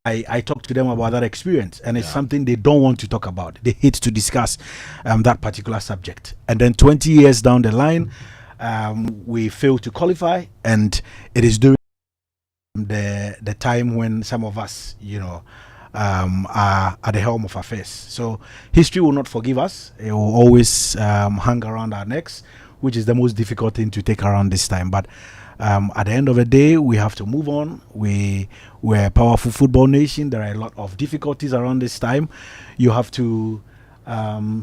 I talk to them about that experience, and it's something they don't want to talk about. They hate to discuss that particular subject. And then 20 years down the line, we fail to qualify, and it is during the time when some of us, are at the helm of affairs. So history will not forgive us. It will always hang around our necks, which is the most difficult thing to take around this time. But at the end of the day, we have to move on. We're a powerful football nation. There are a lot of difficulties around this time. You have to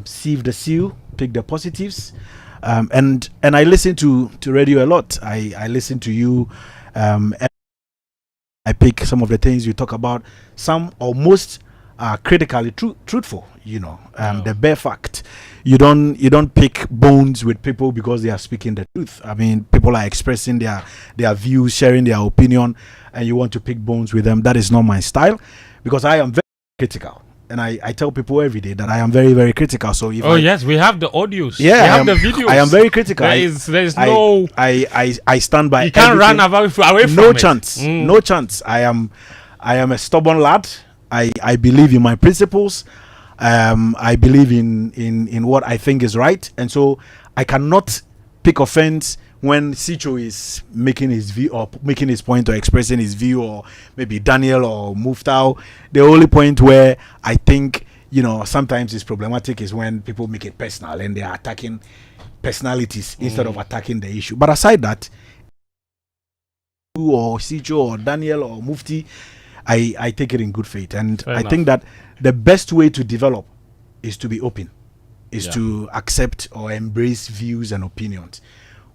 sieve the seal, pick the positives. And I listen to radio a lot. I listen to you. I pick some of the things you talk about. Some or most are critically truthful. The bare fact. You don't pick bones with people because they are speaking the truth. I mean, people are expressing their views, sharing their opinion, and you want to pick bones with them. That is not my style, because I am very critical. And I tell people every day that I am very, very critical. So if yes, we have the audios. Yeah, we have the videos. I am very critical. There's no. I stand by. You can't everything. run away from no it. chance. No chance. I am a stubborn lad. I believe in my principles. I believe in what I think is right, and so I cannot pick offense when Sitsofe is making his view or making his point or expressing his view, or maybe Daniel or Muftawu. The only point where I think sometimes it's problematic is when people make it personal and they are attacking personalities instead of attacking the issue. But aside that, or Sitsofe or Daniel or Mufti, I take it in good faith, and I think that the best way to develop is to be open, is to accept or embrace views and opinions,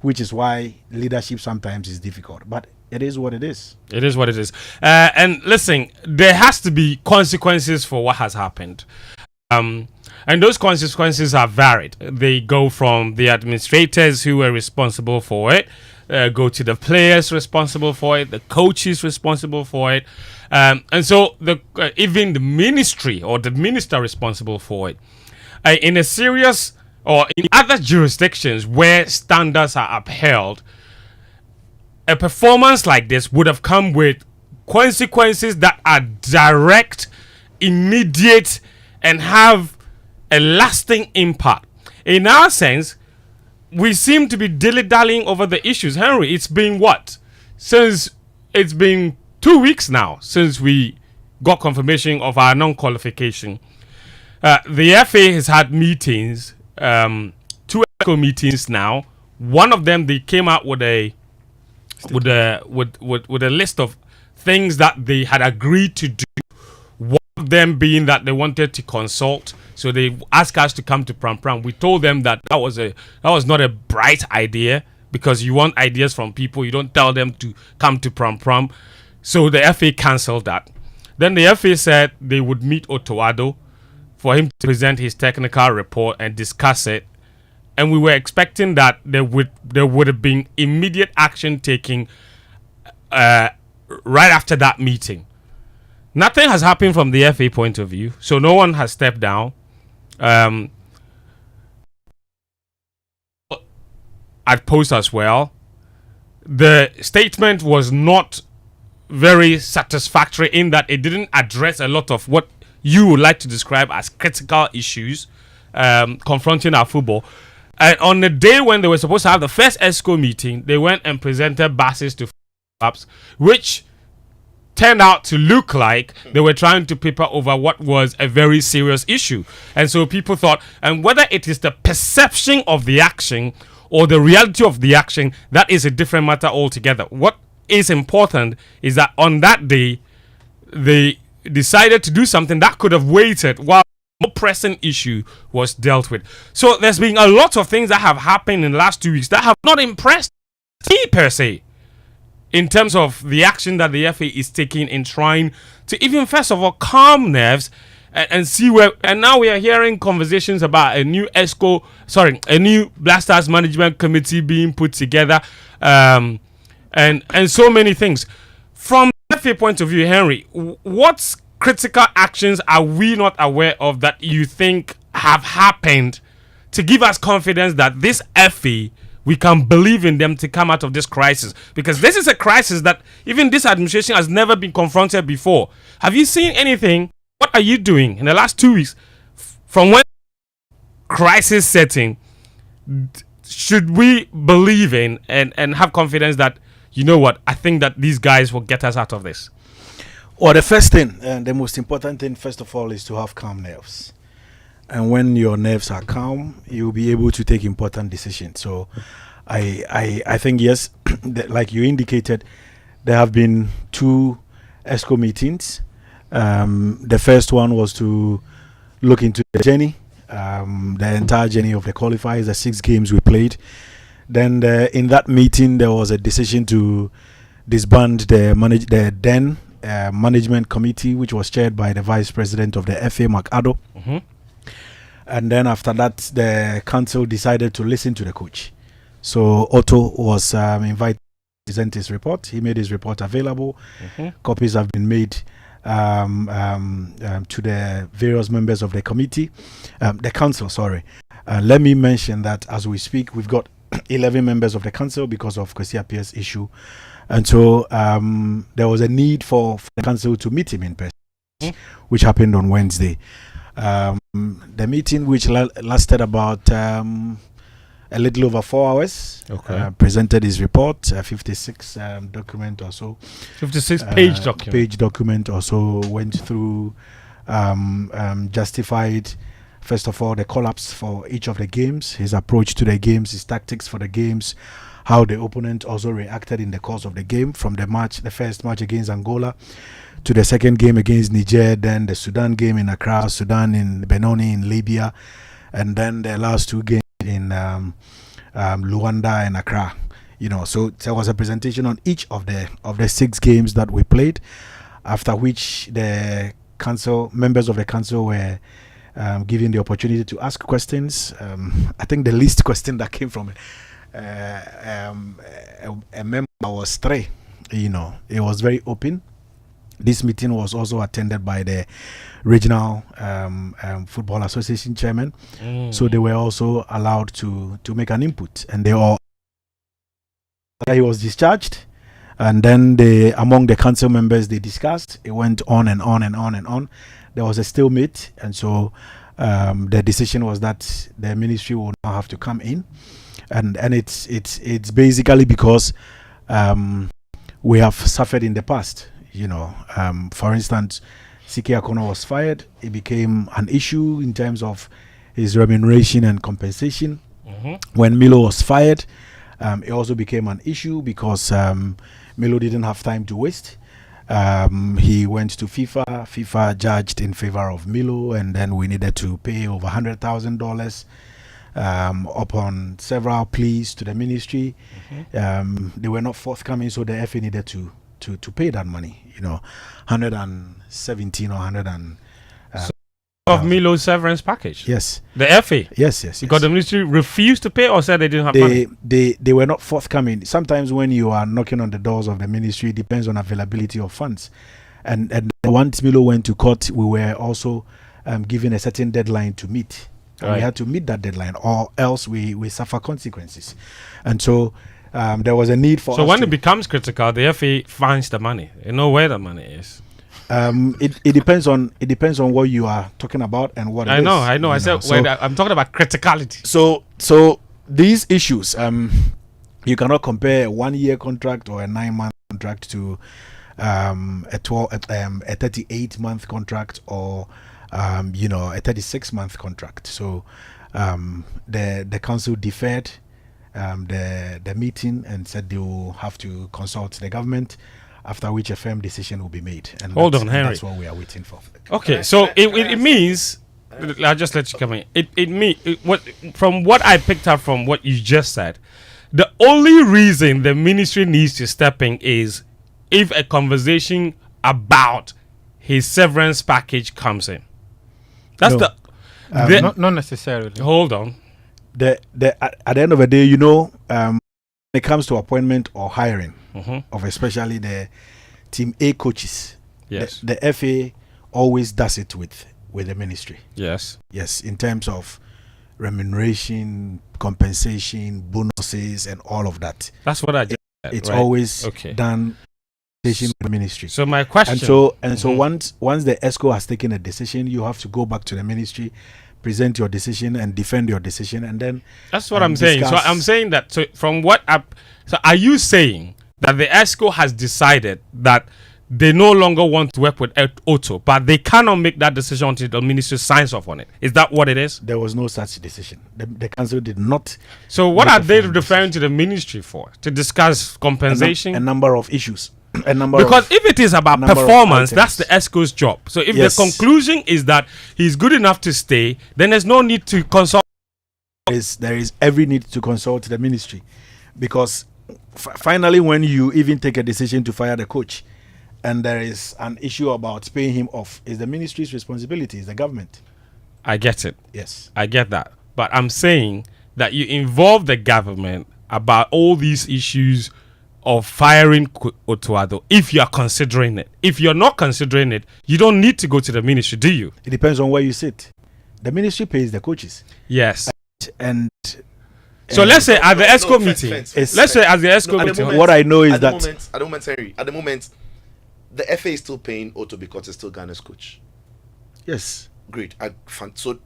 which is why leadership sometimes is difficult, but it is what it is. It is what it is. And listen, there has to be consequences for what has happened. And those consequences are varied. They go from the administrators who were responsible for it, go to the players responsible for it, the coaches responsible for it, and so even the ministry or the minister responsible for it. In a serious or in other jurisdictions where standards are upheld, a performance like this would have come with consequences that are direct, immediate, and have a lasting impact. In our sense, we seem to be dilly-dallying over the issues. Henry, it's been what? It's been 2 weeks now since we got confirmation of our non-qualification. The FA has had meetings, 2 ESCO meetings now. One of them, they came out with a list of things that they had agreed to do. One of them being that they wanted to consult. So they asked us to come to Pram Pram. We told them that was not a bright idea, because you want ideas from people. You don't tell them to come to Pram Pram. So the FA cancelled that. Then the FA said they would meet Otoado for him to present his technical report and discuss it. And we were expecting that there would have been immediate action taken right after that meeting. Nothing has happened from the FA point of view, so no one has stepped down. At post as well, the statement was not very satisfactory in that it didn't address a lot of what you would like to describe as critical issues confronting our football. And on the day when they were supposed to have the first ESCO meeting, they went and presented bases to clubs, which turned out to look like they were trying to paper over what was a very serious issue. And so people thought, and whether it is the perception of the action or the reality of the action, that is a different matter altogether. What is important is that on that day, they decided to do something that could have waited while a more pressing issue was dealt with. So there's been a lot of things that have happened in the last 2 weeks that have not impressed me per se, in terms of the action that the FA is taking in trying to even first of all calm nerves and see where. And now we are hearing conversations about a new Black Stars management committee being put together, and so many things. From the FA point of view, Henry, what critical actions are we not aware of that you think have happened to give us confidence that this FA we can believe in them to come out of this crisis? Because this is a crisis that even this administration has never been confronted before. Have you seen anything? What are you doing in the last 2 weeks from when crisis setting? Should we believe in and have confidence that, you know what, I think that these guys will get us out of this? Well, the first thing and the most important thing, first of all, is to have calm nerves. And when your nerves are calm, you'll be able to take important decisions. So I think, yes, like you indicated, there have been 2 ESCO meetings. The first one was to look into the journey, the entire journey of the qualifiers, the 6 games we played. Then in that meeting, there was a decision to disband the management committee, which was chaired by the vice president of the FA, Macado. Mm-hmm. And then after that, the council decided to listen to the coach. So Otto was invited to present his report. He made his report available. Mm-hmm. Copies have been made to the various members of the committee, the council, sorry. Let me mention that as we speak, we've got 11 members of the council because of Kwesi Appiah's issue. And so there was a need for the council to meet him in person, which happened on Wednesday. The meeting, which lasted about a little over 4 hours, presented his report, a 56 document or so. 56 page document. Page document or so, went through, justified, first of all, the collapse for each of the games, his approach to the games, his tactics for the games, how the opponent also reacted in the course of the game, from the first match against Angola to the second game against Niger, then the Sudan game in Accra, Sudan in Benoni in Libya, and then the last 2 games in Luanda and Accra. So there was a presentation on each of the 6 games that we played, after which the members of the council were given the opportunity to ask questions. I think the least question that came from a member was 3. It was very open. This meeting was also attended by the regional football association chairman, so they were also allowed to make an input, and he was discharged. And then among the council members, they discussed. It went on and on and on and on. There was a stalemate, and so the decision was that the ministry will now have to come in, and it's basically because we have suffered in the past. For instance, Sike Akono was fired. It became an issue in terms of his remuneration and compensation. When Milo was fired, it also became an issue because Milo didn't have time to waste. He went to FIFA. FIFA judged in favor of Milo, and then we needed to pay over $100,000 upon several pleas to the ministry. They were not forthcoming, so the FA needed to pay that money, 117 or 100 and of Milo's severance package. Yes, the FA. Yes. Because the ministry refused to pay, or said they didn't have money. They were not forthcoming. Sometimes when you are knocking on the doors of the ministry, it depends on availability of funds. And once Milo went to court, we were also given a certain deadline to meet. And we had to meet that deadline, or else we suffer consequences. And so there was a need for. So when it becomes critical, the FA finds the money. You know where the money is. It depends on what you are talking about and what. I know. I said I'm talking about criticality. So these issues, you cannot compare a 1-year contract or a 9-month contract to a 38-month contract or a 36-month contract. So the council deferred the meeting and said they will have to consult the government, after which a firm decision will be made. And hold on, Henry. That's what we are waiting for. Okay, so it means, I'll just let you come in. It means, from what I picked up from what you just said, the only reason the ministry needs to step in is if a conversation about his severance package comes in. That's not necessarily. Hold on. At the end of the day, when it comes to appointment or hiring of especially the Team A coaches, yes, the FA always does it with the ministry. Yes, in terms of remuneration, compensation, bonuses, and all of that. That's what I just said, It's right? always Okay. done with the ministry. So my question, And so once the ESCO has taken a decision, you have to go back to the ministry, present your decision, and defend your decision, and then that's what I'm saying. So I'm saying that. So from what up, so are you saying that the ESCO has decided that they no longer want to work with Otto, but they cannot make that decision until the ministry signs off on it? Is that what it is? There was no such decision. The council did not. So what are they referring to the ministry for? To discuss compensation? A number of issues. Because if it is about performance, that's the ESCO's job. So if the conclusion is that he's good enough to stay, then there's no need to consult. There is every need to consult the ministry, because finally, when you even take a decision to fire the coach, and there is an issue about paying him off, is the ministry's responsibility, is the government. I get it. Yes. I get that. But I'm saying that you involve the government about all these issues of firing Otuado if you are considering it. If you're not considering it, you don't need to go to the ministry, do you? It depends on where you sit. The ministry pays the coaches. Yes. So let's say at the ESCO meeting. Let's say at the ESCO meeting. What I know is at the moment, the FA is still paying Otto because he's still Ghana's coach. Yes. Great. So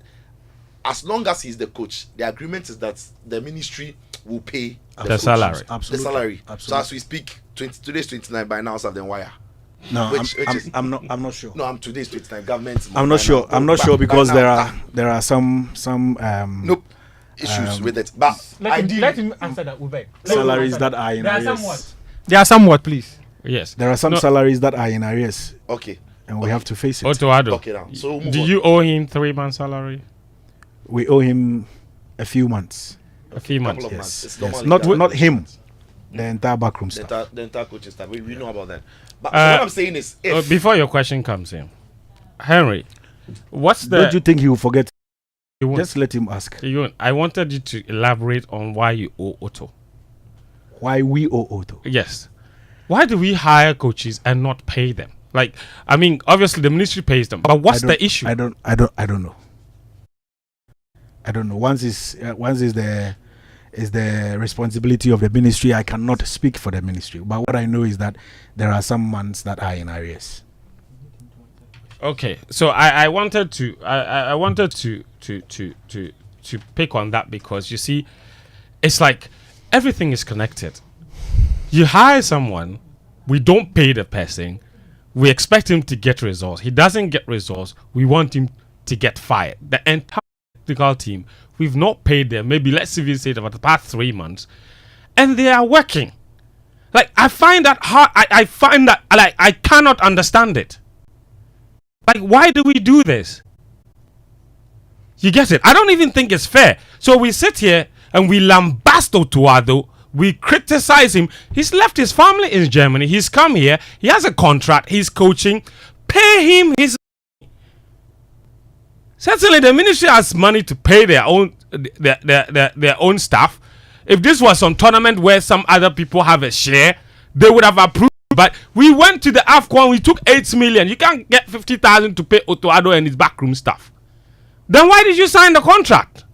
as long as he's the coach, the agreement is that the ministry will pay the salary. Absolutely. The salary. Absolutely. So as we speak, today's 29 by now, have them wire. No, I'm not sure. No, today's 29 government. I'm not sure. I'm not sure because there are some nope issues with it. But let him answer that. Salaries that are in arrears. There are somewhat, please. Yes. There are some salaries that are in arrears. Okay. And we have to face it. Otuado. Okay, now. So do you owe him 3 months' salary? We owe him a few months. A few months. Yes. Not him. The entire backroom staff. The entire coaching staff. We know about that. But what I'm saying is, before your question comes in, Henry, what's the? Don't you think he will forget? Just let him ask. I wanted you to elaborate on why you owe Otto. Why we owe Otto? Yes. Why do we hire coaches and not pay them? Like, I mean, obviously the ministry pays them, but what's the issue? I don't know. I don't know. Once is the responsibility of the ministry. I cannot speak for the ministry, but what I know is that there are some months that are in arrears. Okay, so I wanted to pick on that because you see, it's like everything is connected. You hire someone, we don't pay the person, we expect him to get results. He doesn't get results, we want him to get fired. The entire technical team, we've not paid them, maybe let's even say about the past 3 months, and they are working. Like, I find that hard. I find that, like, I cannot understand it. Like, why do we do this? You get it? I don't even think it's fair. So we sit here and we lambast Otuado. We criticize him. He's left his family in Germany. He's come here. He has a contract. He's coaching. Pay him his money. Certainly, the ministry has money to pay their own their own staff. If this was some tournament where some other people have a share, they would have approved. But we went to the AFCON. We took 8 million. You can't get 50,000 to pay Otuado and his backroom staff. Then why did you sign the contract?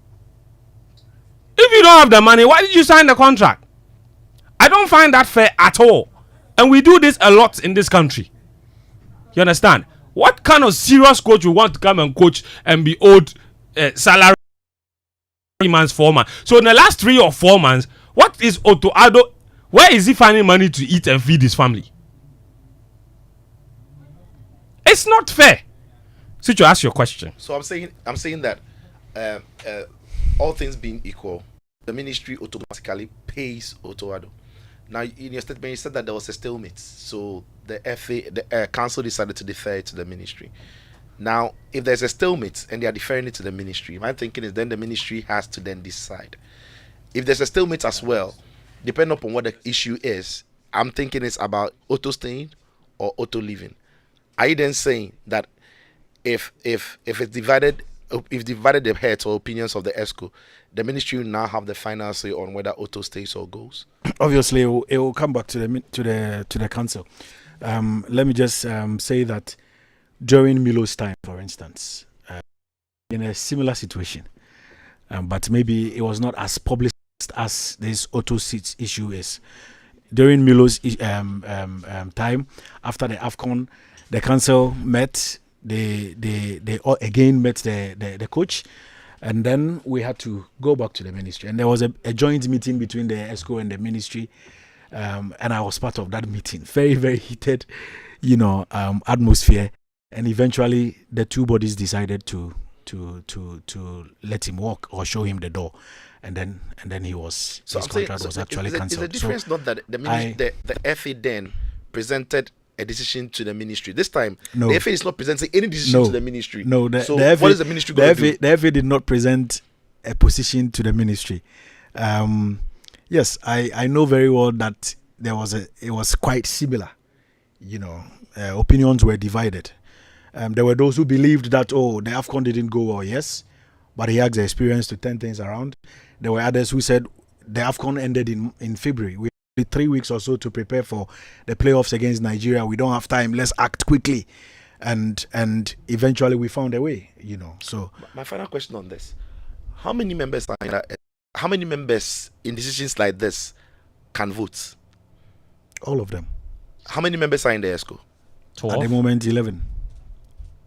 If you don't have the money, why did you sign the contract? I don't find that fair at all. And we do this a lot in this country. You understand? What kind of serious coach will want to come and coach and be owed salary 3 months, 4 months? So in the last 3 or 4 months, what is Otuado? Where is he finding money to eat and feed his family? It's not fair. So to ask your question. So I'm saying that all things being equal, the ministry automatically pays Otuado. Now, in your statement, you said that there was a stalemate. So the council decided to defer it to the ministry. Now, if there's a stalemate and they are deferring it to the ministry, my thinking is then the ministry has to then decide. If there's a stalemate as well, depending upon what the issue is, I'm thinking it's about Otto staying or Otto leaving. Are you then saying that if it's divided, if divided the heads or opinions of the ESCO, the ministry will now have the final say on whether Otto stays or goes? Obviously, it will come back to the council. Let me just say that during Milo's time, for instance, in a similar situation, but maybe it was not as published as this auto seats issue is. During Milo's time, after the AFCON, the council met. They again met the coach, and then we had to go back to the ministry. And there was a joint meeting between the ESCO and the ministry, and I was part of that meeting. Very, very heated, atmosphere. And eventually, the two bodies decided to let him walk or show him the door. And then he was, his contract was actually cancelled. Is the difference not that the FA then presented a decision to the ministry? This time, the FA is not presenting any decision to the ministry. No, the FA, what is the ministry going to do? The FA did not present a position to the ministry. Yes, I know very well that it was quite similar. Opinions were divided. There were those who believed that, the AFCON didn't go well, yes, but he had the experience to turn things around. There were others who said the AFCON ended in February. We had 3 weeks or so to prepare for the playoffs against Nigeria. We don't have time. Let's act quickly. And eventually we found a way, So my final question on this: how many members in decisions like this can vote? All of them. How many members are in the ESCO? 12. At the moment, 11.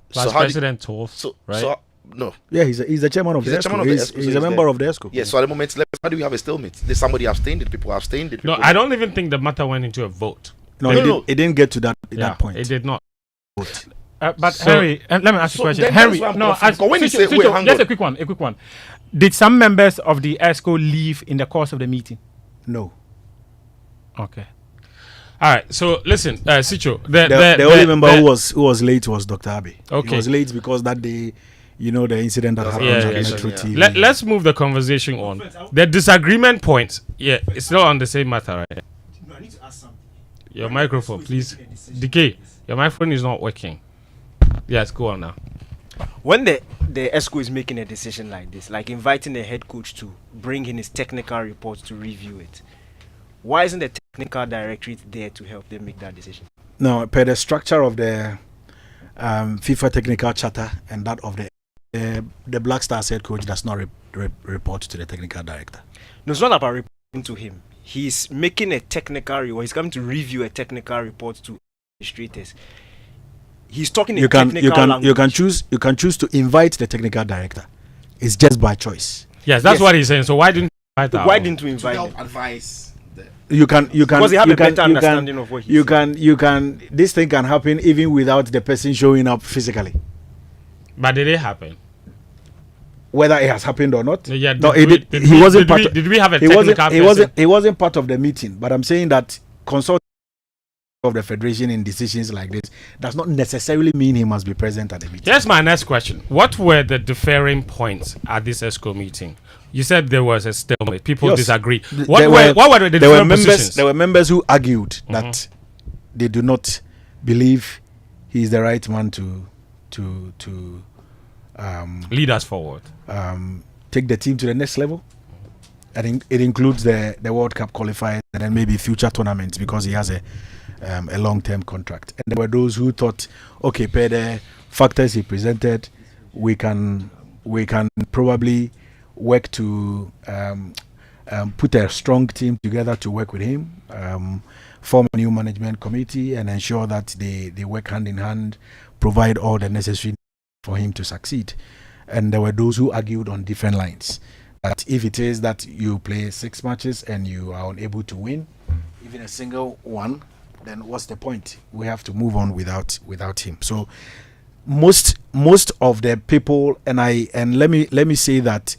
Plus President 12. Right? No. Yeah, he's the chairman of the ESCO. He's a member of the ESCO. Yes, so at the moment, how do we have a stalemate? Did somebody abstain? Did people abstain? No, I don't even think the matter went into a vote. No, it didn't get to that point. It did not. Vote. But Henry, let me ask you a question. Henry, just a quick one. Did some members of the ESCO leave in the course of the meeting? No. Okay. All right. So listen, Sicho. The only member who was late was Dr. Abe. Okay. He was late because that day, the incident that happened on Metro TV. Let's move the conversation on. The disagreement points. Yeah, it's not on the same matter, right? No, I need to ask something. Your microphone, please. Decay. Your microphone is not working. Yes, go on now. When the ESCO is making a decision like this, like inviting the head coach to bring in his technical reports to review it, why isn't the technical directorate there to help them make that decision? No, per the structure of the FIFA technical charter and that of the Black Stars head coach does not report to the technical director. No, it's not about reporting to him. He's making a technical report. He's coming to review a technical report to administrators. He's talking in technical language. You can choose to invite the technical director. It's just by choice. Yes, that's what he's saying. So why didn't we invite Why didn't we invite him? Advice. You can because they have a better understanding of what he's saying. This thing can happen even without the person showing up physically. But did it happen? Whether it has happened or not. Yeah, Did we have a technical person? He wasn't part of the meeting, but I'm saying that consult of the federation in decisions like this does not necessarily mean he must be present at the meeting. Here's my next question. What were the differing points at this ESCO meeting? You said there was a stalemate. People disagreed. What were the different positions? There were members who argued that they do not believe he is the right man to lead us forward. Take the team to the next level. I think it includes the World Cup qualifiers and then maybe future tournaments because he has a long-term contract. And there were those who thought, okay, per the factors he presented, we can probably work to put a strong team together to work with him, form a new management committee and ensure that they work hand in hand, provide all the necessary for him to succeed. And there were those who argued on different lines. That if it is that you play 6 matches and you are unable to win, even a single one, then what's the point? We have to move on without him. So most of the people, and let me say that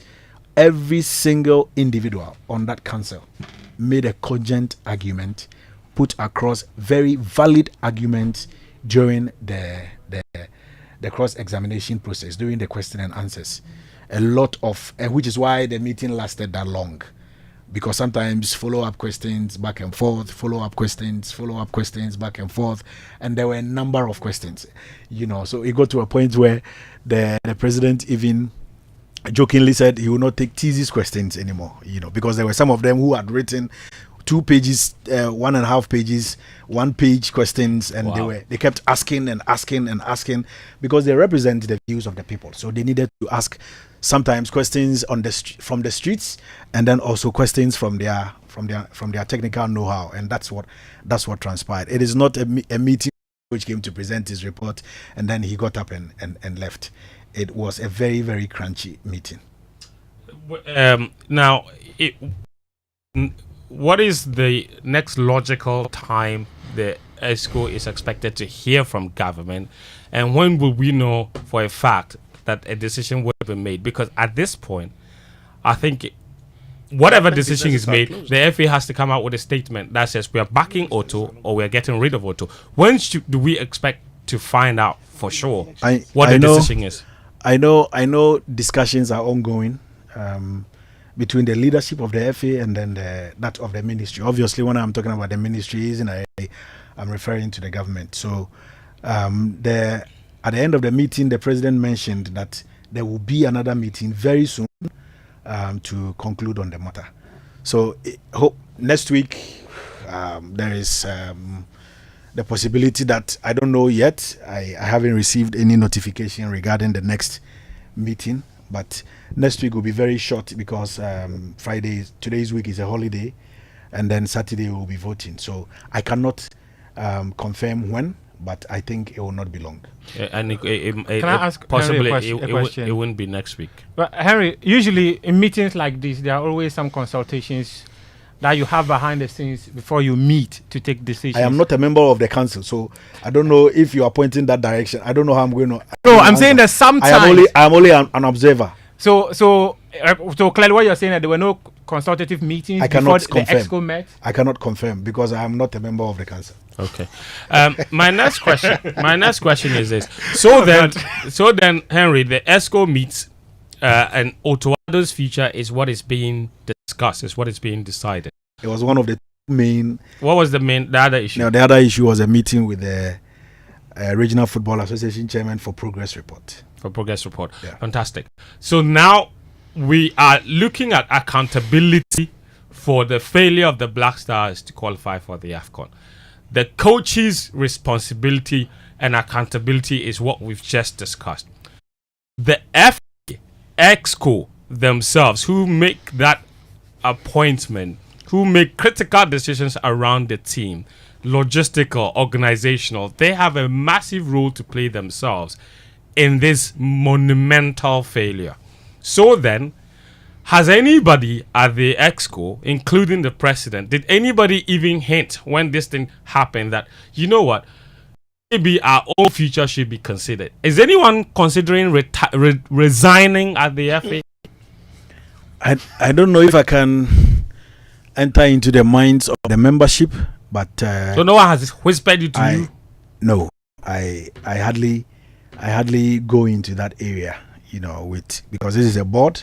every single individual on that council made a cogent argument, put across very valid arguments during the cross-examination process, during the question and answers. A lot of, which is why the meeting lasted that long, because sometimes follow-up questions back and forth, follow-up questions back and forth, and there were a number of questions, so it got to a point where the president even jokingly said he will not take TZ's questions anymore, because there were some of them who had written 2 pages, 1.5 pages, 1-page questions, and they kept asking and asking and asking because they represent the views of the people. So they needed to ask sometimes questions on from the streets, and then also questions from their technical know-how, and that's what transpired. It is not a meeting which came to present his report and then he got up and left. It was a very, very crunchy meeting. Now, what is the next logical time the ESCO is expected to hear from government, and when will we know for a fact that a decision will be made? Because at this point, I think whatever decision is made, the FA has to come out with a statement that says we are backing Otto or we are getting rid of Otto. When do we expect to find out for sure what the decision is? I know discussions are ongoing between the leadership of the FA and then that of the ministry. Obviously, when I'm talking about the ministry, I'm referring to the government. So at the end of the meeting, the president mentioned that there will be another meeting very soon to conclude on the matter. So hope next week there is the possibility that I don't know yet. I haven't received any notification regarding the next meeting, but next week will be very short because today's week is a holiday, and then Saturday we'll be voting. So I cannot confirm when, but I think it will not be long. And can I ask possibly Henry a question? It wouldn't be next week. But Henry, usually in meetings like this, there are always some consultations that you have behind the scenes before you meet to take decisions. I am not a member of the council, so I don't know if you are pointing that direction. I don't know how I'm going to. No, I'm saying that sometimes I am only an observer. So clearly, what you're saying that there were no consultative meetings before the EXCO met. I cannot confirm because I am not a member of the council. Okay. My next question is this. So then, Henry, the ESCO meets, and Otoado's future is what is being discussed, is what is being decided. It was one of the main. What was the other issue? No, the other issue was a meeting with the Regional Football Association chairman for progress report. Yeah. Fantastic. So now we are looking at accountability for the failure of the Black Stars to qualify for the AFCON. The coach's responsibility and accountability is what we've just discussed. The EXCO themselves, who make that appointment, who make critical decisions around the team, logistical, organizational, they have a massive role to play themselves in this monumental failure. So then, has anybody at the EXCO, including the president, did anybody even hint when this thing happened that, you know what, maybe our own future should be considered? Is anyone considering resigning at the FA? I don't know if I can enter into the minds of the membership, but so no one has whispered you to you? No, I hardly go into that area, because this is a board.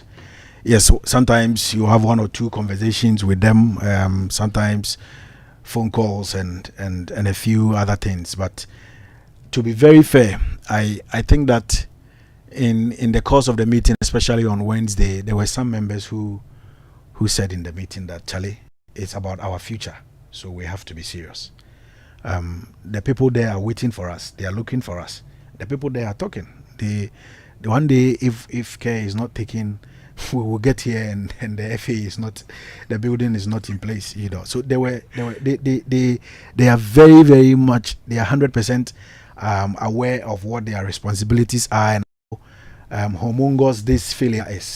Yes, sometimes you have one or two conversations with them, sometimes phone calls and a few other things. But to be very fair, I think that in the course of the meeting, especially on Wednesday, there were some members who said in the meeting that, Charlie, it's about our future, so we have to be serious. The people there are waiting for us. They are looking for us. The people there are talking. The one day, if care is not taken, we will get here and the FA is not, the building is not in place, So they are very, very much, they are 100% aware of what their responsibilities are and how humongous this failure is,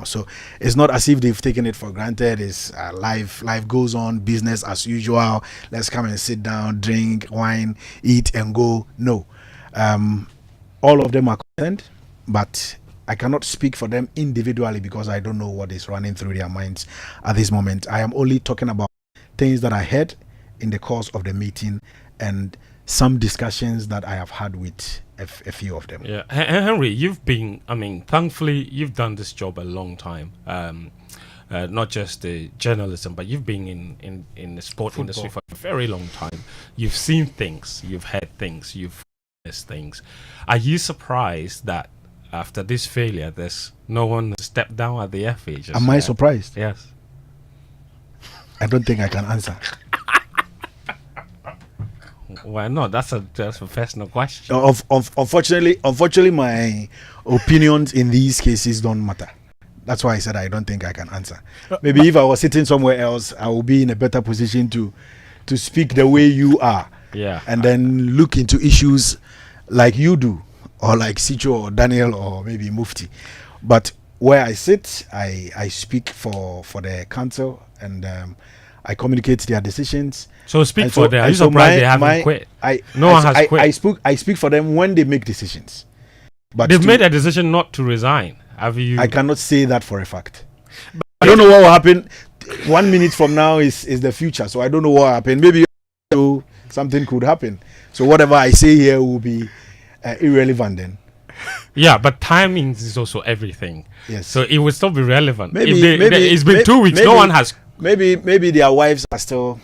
So it's not as if they've taken it for granted. It's life goes on, business as usual. Let's come and sit down, drink, wine, eat and go. No, all of them are concerned, but I cannot speak for them individually because I don't know what is running through their minds at this moment. I am only talking about things that I heard in the course of the meeting and some discussions that I have had with a few of them. Yeah, Henry, you've been, thankfully, you've done this job a long time. Not just journalism, but you've been in the sport industry for a very long time. You've seen things, you've heard things, you've witnessed things. Are you surprised that after this failure, there's no one stepped down at the FA? Am I surprised? Yes. I don't think I can answer. Why not? That's a personal question. Unfortunately, my opinions in these cases don't matter. That's why I said I don't think I can answer. Maybe if I was sitting somewhere else, I would be in a better position to speak the way you are. Yeah. And then look into issues like you do, or like Sitsofe or Daniel or maybe Mufti. But where I sit, I speak for the council, and I communicate their decisions. So speak And for them. Are you surprised they haven't quit? No one has quit. I speak for them when they make decisions. But They've made a decision not to resign. Have you? I cannot say that for a fact. I don't know what will happen. 1 minute from now is the future, so I don't know what will happen. Maybe something could happen. So whatever I say here will be irrelevant then. Yeah, but timing is also everything. Yes. So it will still be relevant. Maybe it's been 2 weeks. No one has. Maybe their wives are still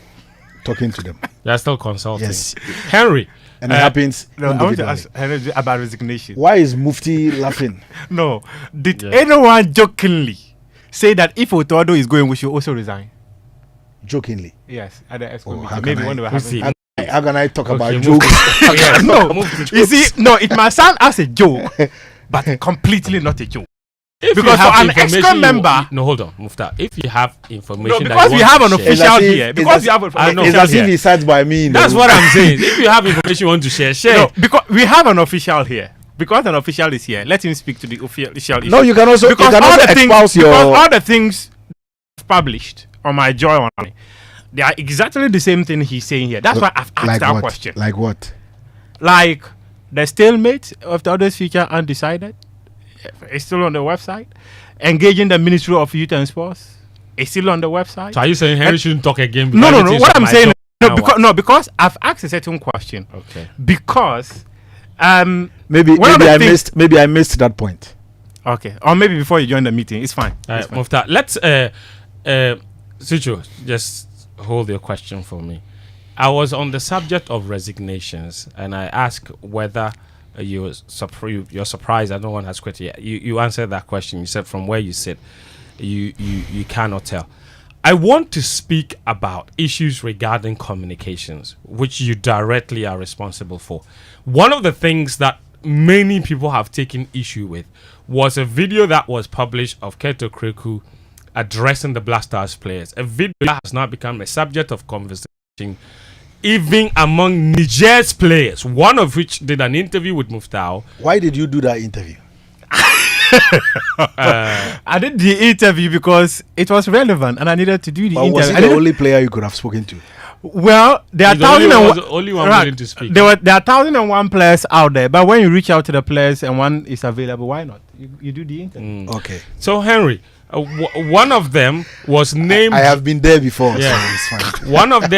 talking to them. They're still consulting. Yes. Henry. And it happens. No, I want to ask Henry about resignation. Why is Mufti laughing? No. Did anyone jokingly say that if Otodo is going, we should also resign? Jokingly. Yes, at the ESCO Oh, meeting. Maybe when they were having. How can I talk about move jokes? Yes, no. You see, no, it might sound as a joke, but completely not a joke. If Because you have for an information ESCO you- member- no, hold on, Mufta. If you have information, No, because we have an official It's as if- here. it's Because as- we have an I know. It's official as if here. he sat by me. in the That's room. what I'm saying. If you have information you want to share, share. No, because we have an official here. Because an official is here, let him speak to the official issue. No, you can also because espouse because your. all the things published on my Joy Online, they are exactly the same thing he's saying here. That's why I've asked like that what? question. Like what? Like the stalemate of the others future undecided. It's still on the website. Engaging the Ministry of Youth and Sports. It's still on the website. So are you saying Henry shouldn't talk again? No. because it is What on I'm my saying, job because I've asked a certain question. Okay. Because, Maybe one of the things- I missed that point. okay, or maybe before you join the meeting, it's fine. All It's right, fine. Mufta. Let's Sitsofe, just hold your question for me. I was on the subject of resignations, and I asked whether you're surprised that no one has quit yet. You answered that question. You said from where you sit, you cannot tell. I want to speak about issues regarding communications, which you directly are responsible for. One of the things that many people have taken issue with was a video that was published of Keto Kreku addressing the Black Stars players. A video that has now become a subject of conversation even among Niger's players, one of which did an interview with Muftawu. Why did you do that interview? I did the interview because it was relevant and I needed to do the But interview. was he I the didn't- only player you could have spoken to? Well, there are He's the only 1,001 one- was the only one willing to speak. There are 1,001 players out there, but when you reach out to the players and one is available, why not? You do the interview. Okay. So Henry, one of them was named. I have been there before, Yeah. so it's fine. one of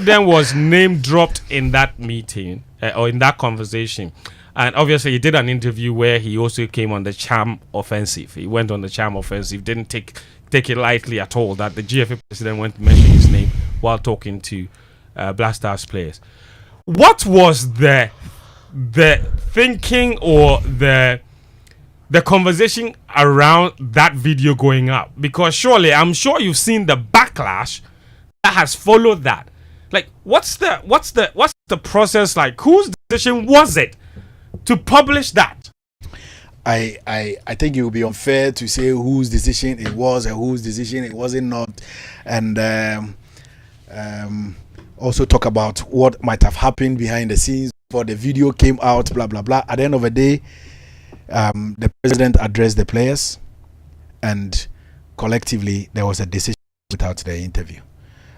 them was name dropped in that meeting or in that conversation, and obviously he did an interview where he also came on the charm offensive. He went on the charm offensive, didn't take it lightly at all that the GFA president went to mention his name while talking to Black Stars players. What was the thinking or the conversation around that video going up? Because surely, I'm sure you've seen the backlash that has followed that. Like, what's the process like? Whose decision was it to publish that? I think it would be unfair to say whose decision it was and whose decision it wasn't not, and also talk about what might have happened behind the scenes before the video came out, blah blah blah. At the end of the day, the president addressed the players, and collectively there was a decision without the interview.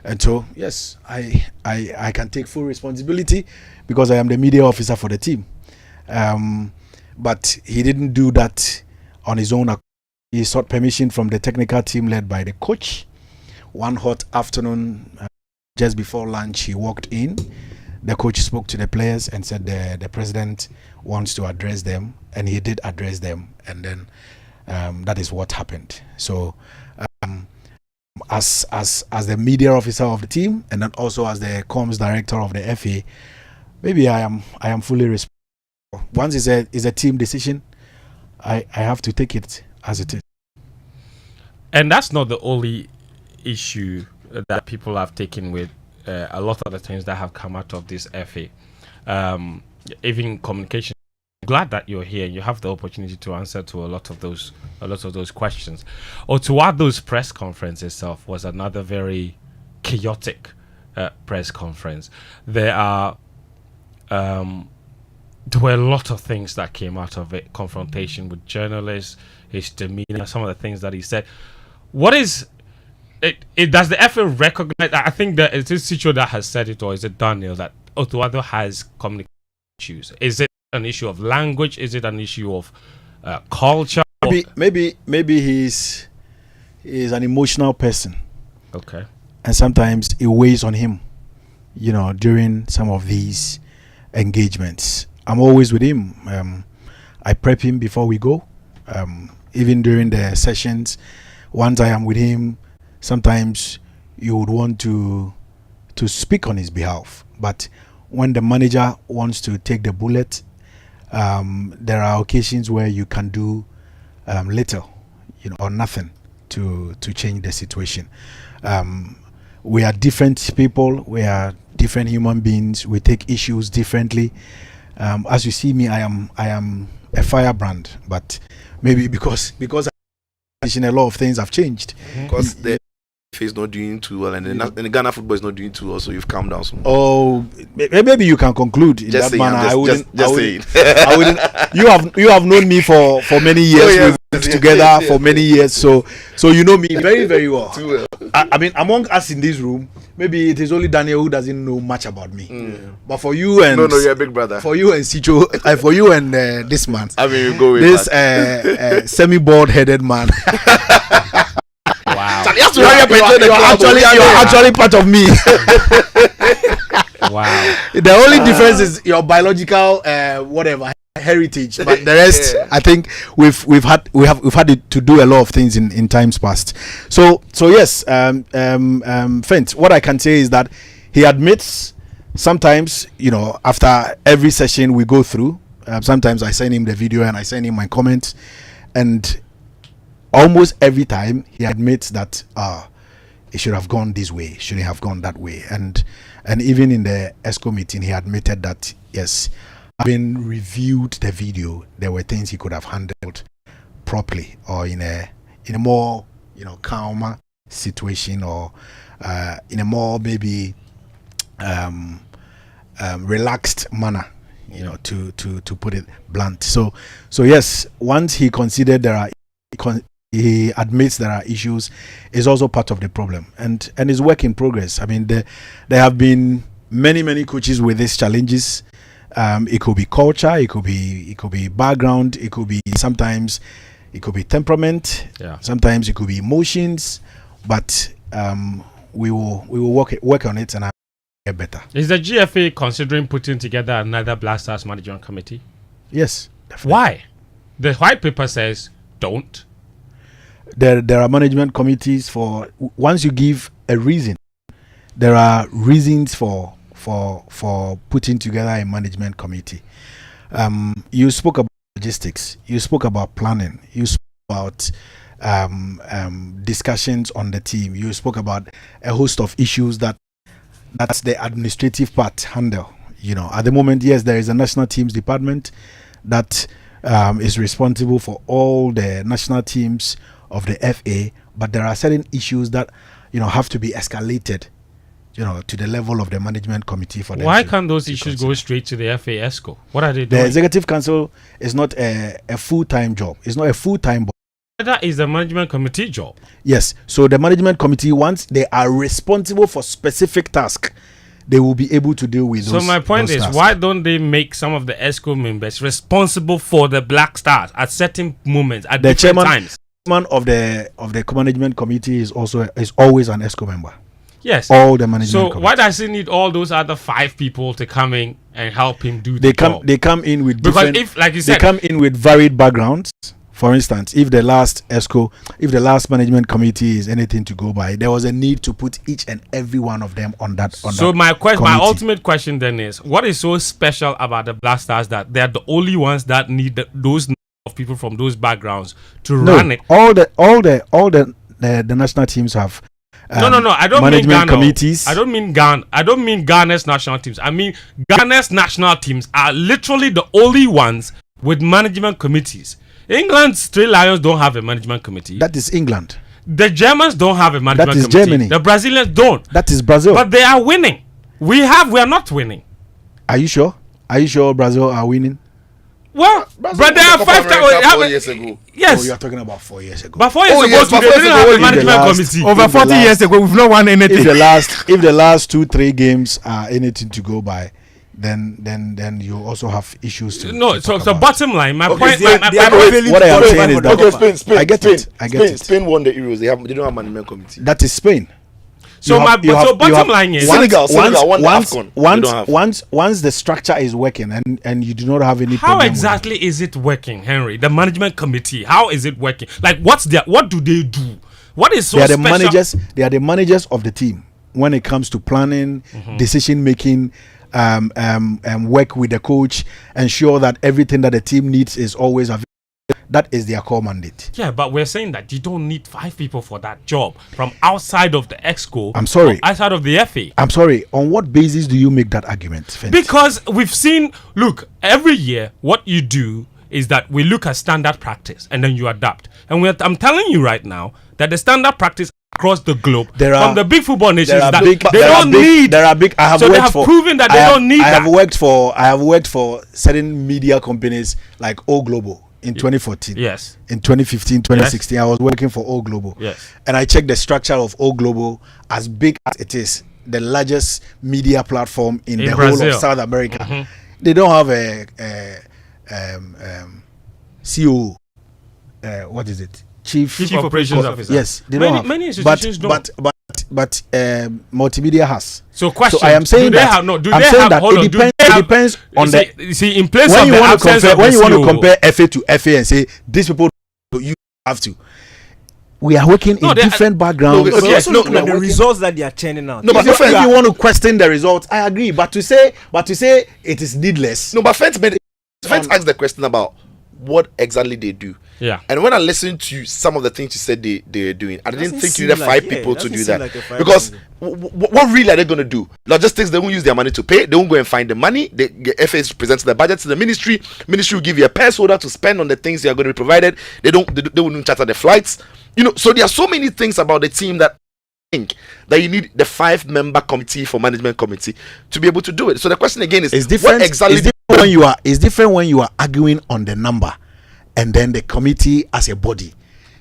And so yes, I can take full responsibility because I am the media officer for the team. But he didn't do that on his own. He sought permission from the technical team led by the coach. One hot afternoon, just before lunch, he walked in. The coach spoke to the players and said the president wants to address them, and he did address them. And then that is what happened. So as the media officer of the team, and then also as the comms director of the FA, maybe I am fully responsible. Once it's a team decision, I have to take it as it is. And that's not the only issue that people have taken with a lot of the things that have come out of this FA, even communication. Glad that you're here and you have the opportunity to answer to a lot of those questions. Or to add, those press conference itself was another very chaotic press conference. There were a lot of things that came out of it. Confrontation with journalists, his demeanor, some of the things that he said. What is it? Does the FA recognize? I think that it's Sitsofe that has said it, or is it Daniel that Otuado has communication issues? Is it an issue of language? Is it an issue of culture? Maybe he's an emotional person. Okay. And sometimes it weighs on him, during some of these engagements. I'm always with him. I prep him before we go. Even during the sessions, once I am with him, sometimes you would want to speak on his behalf. But when the manager wants to take the bullet, there are occasions where you can do little, or nothing to change the situation. We are different people. We are different human beings. We take issues differently. As you see me, I am a firebrand, but maybe because a lot of things have changed. Because the FA is not doing too well, and the Ghana football is not doing too well, so you've calmed down some. Oh, maybe you can conclude in Just that saying, manner. just saying. I wouldn't. You have known me for many years. Oh, yes. We've worked together for many years, so you know me very, very well. Too well. I mean, among us in this room, maybe it is only Daniel who doesn't know much about me. But for you and No, you're a big brother. for you and Sitsofe, for you and this man, I mean, you go with this that. semi-bald-headed man. Wow. You have to hurry up and join the club. You're actually part of me. Wow. The only difference is your biological heritage, but the rest, I think we've had it to do a lot of things in times past. So yes, Fent, what I can say is that he admits sometimes, after every session we go through, sometimes I send him the video and I send him my comments, and almost every time he admits that it should have gone this way, shouldn't have gone that way, and even in the ESCO meeting he admitted that yes, having reviewed the video, there were things he could have handled properly or in a more calmer situation, or in a more maybe relaxed manner, to put it blunt. So yes, once he considered he admits there are issues, is also part of the problem, and is work in progress. I mean, there have been many coaches with these challenges. It could be culture, it could be background, it could be sometimes it could be temperament, sometimes it could be emotions, but we will work on it and get better. Is the GFA considering putting together another Black Stars management committee? Yes, definitely. Why? The white paper says don't. There are management committees for once you give a reason, there are reasons for putting together a management committee. You spoke about logistics, you spoke about planning, you spoke about discussions on the team, you spoke about a host of issues that's the administrative part handle. At the moment, yes, there is a national teams department that is responsible for all the national teams of the FA, but there are certain issues that have to be escalated to the level of the management committee for them. Why can't those issues go straight to the FA ESCO? What are they doing? The executive council is not a full-time job. It's not a full-time job. That is the management committee job. Yes. So the management committee, once they are responsible for specific tasks, they will be able to deal with those. So my point is, tasks. why don't they make some of the ESCO members responsible for the Black Stars at certain moments, at the different times? Chairman of the management committee is always an ESCO member. Yes. All the management So committee. why does he need all those other 5 people to come in and help him do They the job? They come in with Because different, if, like you they said, come in with varied backgrounds. For instance, if the last management committee is anything to go by, there was a need to put each and every one of them on that. So my ultimate question then is, what is so special about the Black Stars that they're the only ones that need those of people from those backgrounds to run it? All the national teams have No. I don't mean management Ghana. committees. I don't mean Ghana. I don't mean Ghana's national teams. I mean Ghana's national teams are literally the only ones with management committees. England's Three Lions don't have a management committee. That is England. The Germans don't have a management That is committee. Germany. The Brazilians don't. That is Brazil. But they are winning. We are not winning. Are you sure? Are you sure Brazil are winning? Well, Brazil but there won are the Copa 5 America times. 4 years ago. Yes. Oh, you are talking about 4 years ago. But 4 years Oh, ago, yes, too, but they 4 didn't years have ago, a in the management last- committee. Over 40 years ago, we've not won anything. if the last 2-3 games are anything to go by, then you also have issues to No, to so talk about. bottom line, my Okay, point. they are- my they are point- failing what I am to saying is qualify that- for the Okay, Copa. I get it. Spain won the Euros. They don't have management committee. That is Spain. So You have- you have- bottom you have- line is Senegal won the AFCON. They don't have. once the structure is working and you do not have any how problem with exactly is it working, Henry? The management committee, how is it working? Like, what do they do? What is so they are the special? managers. They are the managers of the team when it comes to planning, decision making, work with the coach, ensure that everything that the team needs is always available. That is their core mandate. Yeah, but we're saying that you don't need 5 people for that job from outside of the exco. I'm sorry. or outside of the FA. I'm sorry. On what basis do you make that argument, Fenty? Because we've seen, look, every year what you do is that we look at standard practice and then you adapt. And I'm telling you right now that the standard practice across the globe from the big football nations that they don't need. There are big. I have So they worked have for. proven that they don't need I that. have worked for certain media companies like O Global in 2014. Yes. In 2015, 2016, I was working for O Global. Yes. And I checked the structure of O Global, as big as it is, the largest media platform in the whole Brazil. of South America. They don't have a CEO. What is it? Chief Operations Officer. Yes, they don't have. Many institutions don't. But multimedia has. So question. So I am saying do they that. have, no, do I'm they saying have, that hold on, it do depends. they It have- depends on the. you see, in place When of you the want to absence compare, of when the you want to CEO, compare FA to FA and say these people, you have to. We are working No, in they are- different backgrounds. No, But yes, also no, looking no, at the working- results that they are churning out. No, but if Fenty- you want to question the results, I agree. But to say it is needless. No, but Fenty asked the question about what exactly they do. Yeah. And when I listened to some of the things you said they're doing, I didn't Doesn't think you seem needed like- 5 people to doesn't do seem that. like a 5 Because people. what really are they going to do? Logistics, they won't use their money to pay. They won't go and find the money. The FA is presenting the budget to the ministry. Ministry will give you a purse holder to spend on the things they are going to be provided. They won't charter the flights. So there are so many things about the team that I think that you need the 5-member committee for management committee to be able to do it. So the question again is, It's different. what exactly It's different when you are. It's different when you are arguing on the number, and then the committee as a body.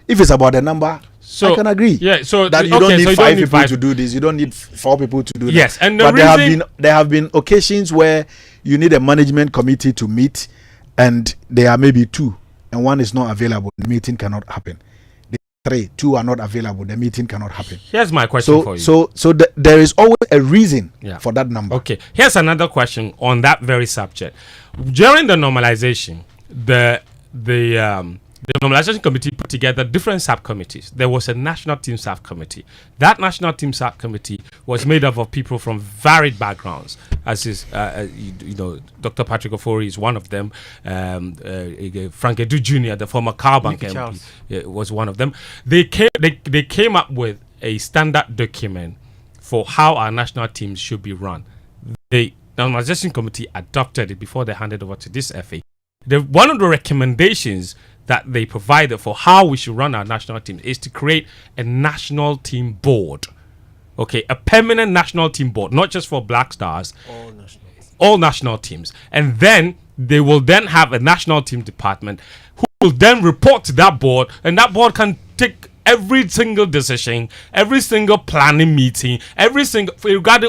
If it's about the number, So I can agree. Yeah. So that you okay, don't need so you 5 don't need people 5. to do this. You don't need 4 people to do that. Yes, and the but reason- there have been occasions where you need a management committee to meet, and there are maybe 2, and 1 is not available. The meeting cannot happen. The 3, 2 are not available. The meeting cannot happen. Here's my question for you. So there is always a reason Yeah. for that number. Okay, here's another question on that very subject. During the normalization, the normalization committee put together different subcommittees. There was a national team subcommittee. That national team subcommittee was made up of people from varied backgrounds, as is Dr. Patrick Ofori is one of them. Frank Edu Jr., the former Carbank Nicky MP, Charles. was one of them. They came up with a standard document for how our national teams should be run. The normalization committee adopted it before they handed over to this FA. One of the recommendations that they provided for how we should run our national teams is to create a national team board. Okay, a permanent national team board, not just for Black Stars, all national teams. And then they will then have a national team department who will then report to that board, and that board can take every single decision, every single planning meeting, with regards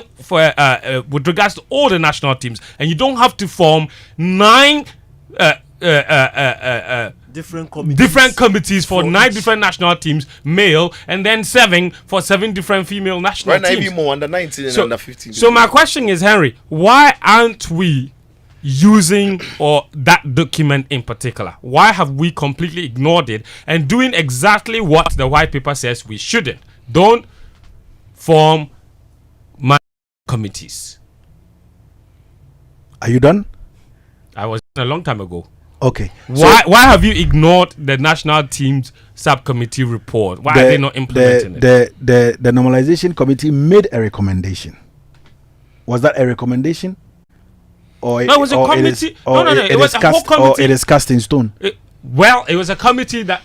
to all the national teams, and you don't have to form 9 different committees. different committees for For 9 each. different national teams, male, and then 7 for 7 different female national right now teams. even more under 19 and under 15? So my question is, Henry, why aren't we using that document in particular? Why have we completely ignored it and doing exactly what the white paper says we shouldn't? Don't form committees. Are you done? I was a long time ago. Okay. Why have you ignored the national team's subcommittee report? Why are they not implementing it? The normalization committee made a recommendation. Was that a recommendation? Or No, it was a committee. It was a whole committee. Or it is cast in stone. It was a committee that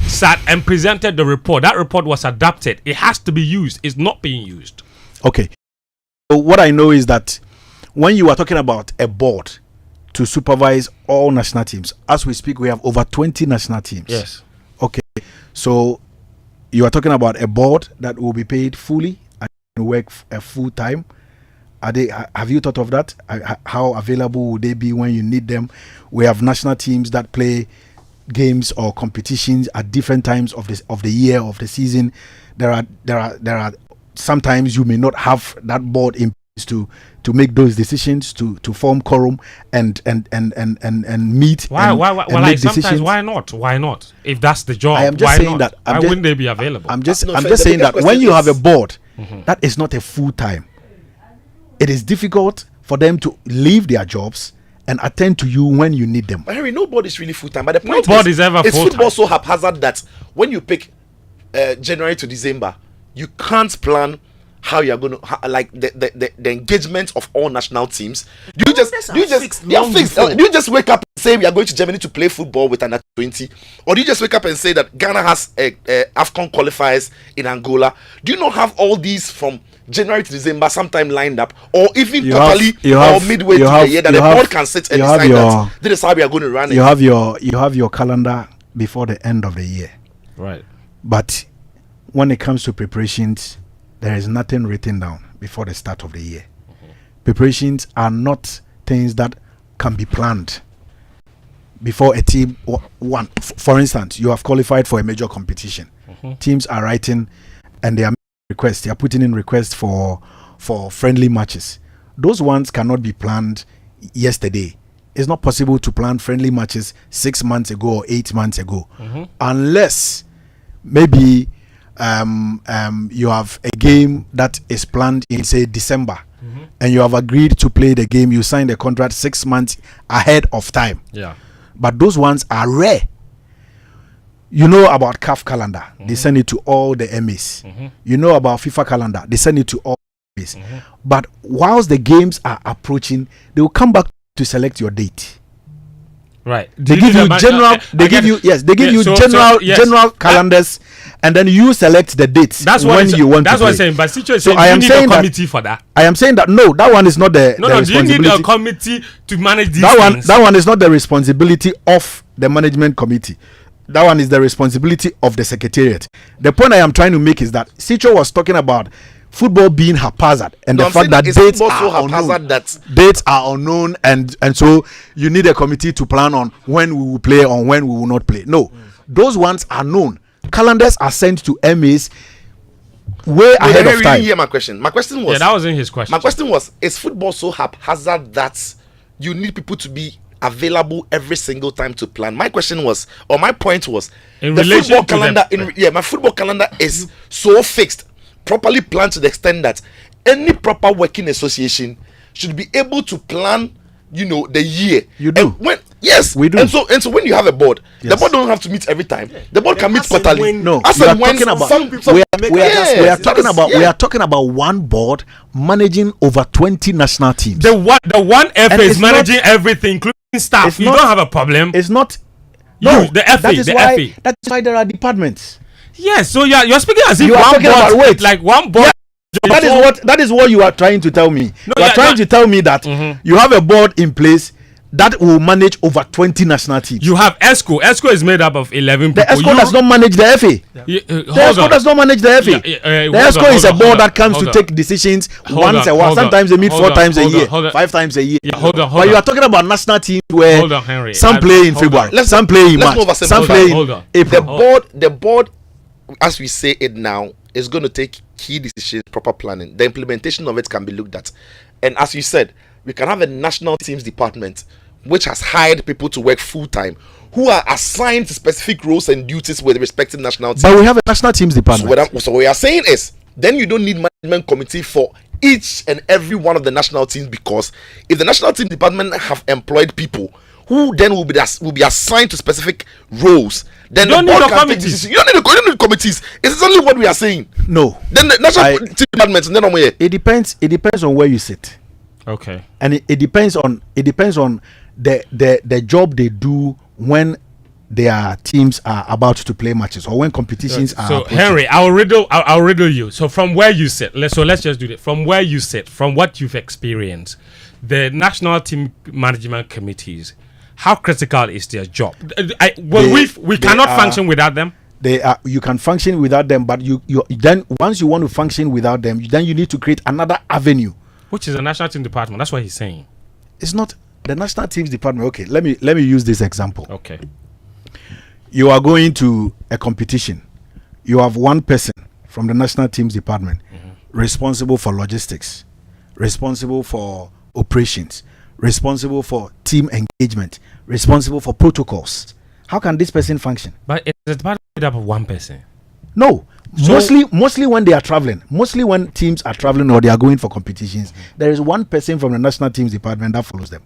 sat and presented the report. That report was adapted. It has to be used. It's not being used. Okay. So what I know is that when you are talking about a board to supervise all national teams, as we speak, we have over 20 national teams. Yes. Okay. So you are talking about a board that will be paid fully and work a full time. Have you thought of that? How available would they be when you need them? We have national teams that play games or competitions at different times of the year, of the season. There are sometimes you may not have that board in place to make those decisions, to form quorum and meet. Why? And make decisions. Why not? If that's the job, I am just saying that. Why wouldn't they be available? I'm just saying that when you have a board, that is not a full time. It is difficult for them to leave their jobs and attend to you when you need them. But Henry, nobody's really full time. But the point Nobody's ever it's full-time. football so haphazard that when you pick January to December, you can't plan how you're going to like the engagement of all national teams. You just wake up and say we are going to Germany to play football with under 20, or do you just wake up and say that Ghana has AFCON qualifiers in Angola? Do you not have all these from January to December sometime lined up, or even totally or midway to the year that the board can sit and decide that this is how we are going to run it? You have your calendar before the end of the year, Right. but when it comes to preparations, there is nothing written down before the start of the year. Preparations are not things that can be planned before a team. For instance, you have qualified for a major competition. Teams are writing and they are requests. They are putting in requests for friendly matches. Those ones cannot be planned yesterday. It's not possible to plan friendly matches 6 months ago or 8 months ago, unless maybe you have a game that is planned in, say, December, and you have agreed to play the game. You sign the contract 6 months ahead of time. Yeah. But those ones are rare. You know about CAF calendar, they send it to all the MAs. You know about FIFA calendar, they send it to all the MAs. But whilst the games are approaching, they will come back to select your date. Right. They give you general. They give you general calendars, and then you select the dates. That's what when you want. That's to what I'm play. saying. But Sitsofe, So I am you need saying a that- committee for that. I am saying that no, that one is not the No, do you responsibility. need a committee to manage these that things? one is not the responsibility of the management committee. That one is the responsibility of the secretariat. The point I am trying to make is that Sitsofe was talking about football being haphazard and the fact that dates are unknown, and so you need a committee to plan on when we will play or when we will not play. No, those ones are known. Calendars are sent to MAs way ahead of You time. didn't hear my question. My question was, that wasn't his question. my question was, is football so haphazard that you need people to be available every single time to plan? My question was, or my point was, In the relation football to calendar. My football calendar is so fixed, properly planned to the extent that any proper working association should be able to plan, the year. You do. And we do. And so when you have a board, the board don't have to meet every time. The board can meet quarterly. No, As we are and when talking about some we yes, are talking about one board managing over 20 national teams. The one FA is it's managing everything, including staff. it's You not- don't have a problem. It's not. You, No, the FA, that is the why. FA. That is why there are departments. Yes, so you're speaking as if You are one talking board, about- wait. like one board. That is what you are trying to tell me. No, you are yeah, trying no. to tell me that you have a board in place that will manage over 20 national teams. You have ESCO. ESCO is made up of 11 The people. ESCO does not manage the FA. The The ESCO does not manage the FA. The ESCO is a board that comes to take decisions once a while. Sometimes they meet 4 times a year, 5 times a year. But you are talking about national teams where Hold on, Henry. some play in February, some play in March, some play in April. The board, as we say it now, is going to take key decisions, proper planning. The implementation of it can be looked at. And as you said, we can have a national teams department which has hired people to work full time, who are assigned to specific roles and duties with the respective national teams. But we have a national teams department. So what we are saying is, then you don't need management committee for each and every one of the national teams, because if the national team department have employed people who then will be assigned to specific roles. Then You don't the board need the can take committees. decisions. You don't need committees. It's only what we are saying. No, Then the national team departments, and then on here. it depends. It depends on where you sit, Okay. and it depends on the job they do when their teams are about to play matches or when competitions are. So approaching. Henry, I'll riddle you. So from where you sit, let's just do it. From where you sit, from what you've experienced, the national team management committees, how critical is their job? We cannot function without them. They are. You can function without them, but you then once you want to function without them, then you need to create another avenue. Which is the national team department. That's what he's saying. It's not the national teams department. Okay, let me use this example. Okay. You are going to a competition. You have one person from the national teams department responsible for logistics, responsible for operations, responsible for team engagement, responsible for protocols. How can this person function? But it's a department made up of one person. No. So- Mostly when they are traveling, mostly when teams are traveling or they are going for competitions, there is one person from the national teams department that follows them.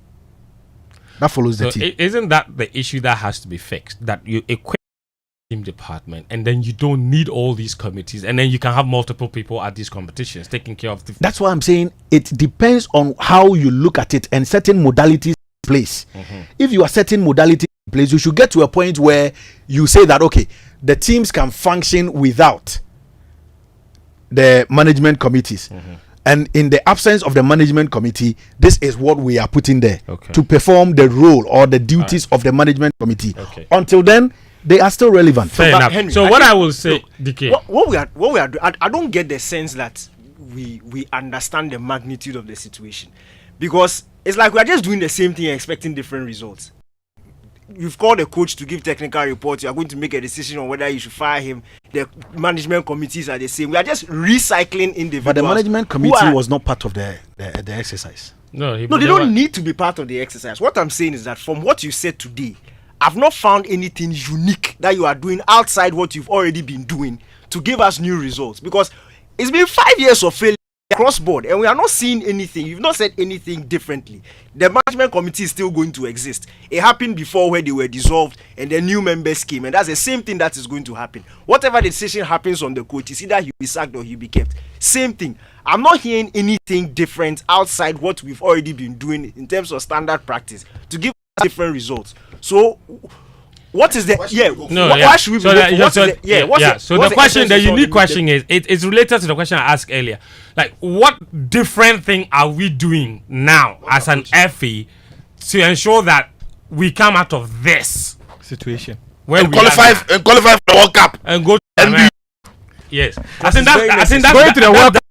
That follows the So team. isn't that the issue that has to be fixed? That you equip team department and then you don't need all these committees and then you can have multiple people at these competitions taking care of the That's why I'm saying it depends on how you look at it and certain modalities in place. If you are setting modalities in place, you should get to a point where you say that okay, the teams can function without the management committees. And in the absence of the management committee, this is what we are putting there Okay. to perform the role or the duties of the management committee. Okay. Until then, they are still relevant. Fair but enough. Henry, So I what think- I will say, DK, What we are doing, I don't get the sense that we understand the magnitude of the situation, because it's like we are just doing the same thing and expecting different results. You've called a coach to give technical reports. You are going to make a decision on whether you should fire him. The management committees are the same. We are just recycling individuals. But the management who committee are- was not part of the exercise. no, No, they don't need to be part of the exercise. What I'm saying is that from what you said today, I've not found anything unique that you are doing outside what you've already been doing to give us new results. Because it's been 5 years of failure across board and we are not seeing anything. You've not said anything differently. The management committee is still going to exist. It happened before where they were dissolved and the new members came, and that's the same thing that is going to happen. Whatever decision happens on the coach, is either he'll be sacked or he'll be kept. Same thing. I'm not hearing anything different outside what we've already been doing in terms of standard practice to give us different results. So what is the why should we be hopeful? What is the- what's the- So what's the question, the essence of unique the- question is, it's related to the question I asked earlier. Like, what different thing are we doing now as an FA to ensure that we come out of this Situation. where And we are qualify now for the World Cup. and go to and America? Yes, I think very that's Going to the World Cup.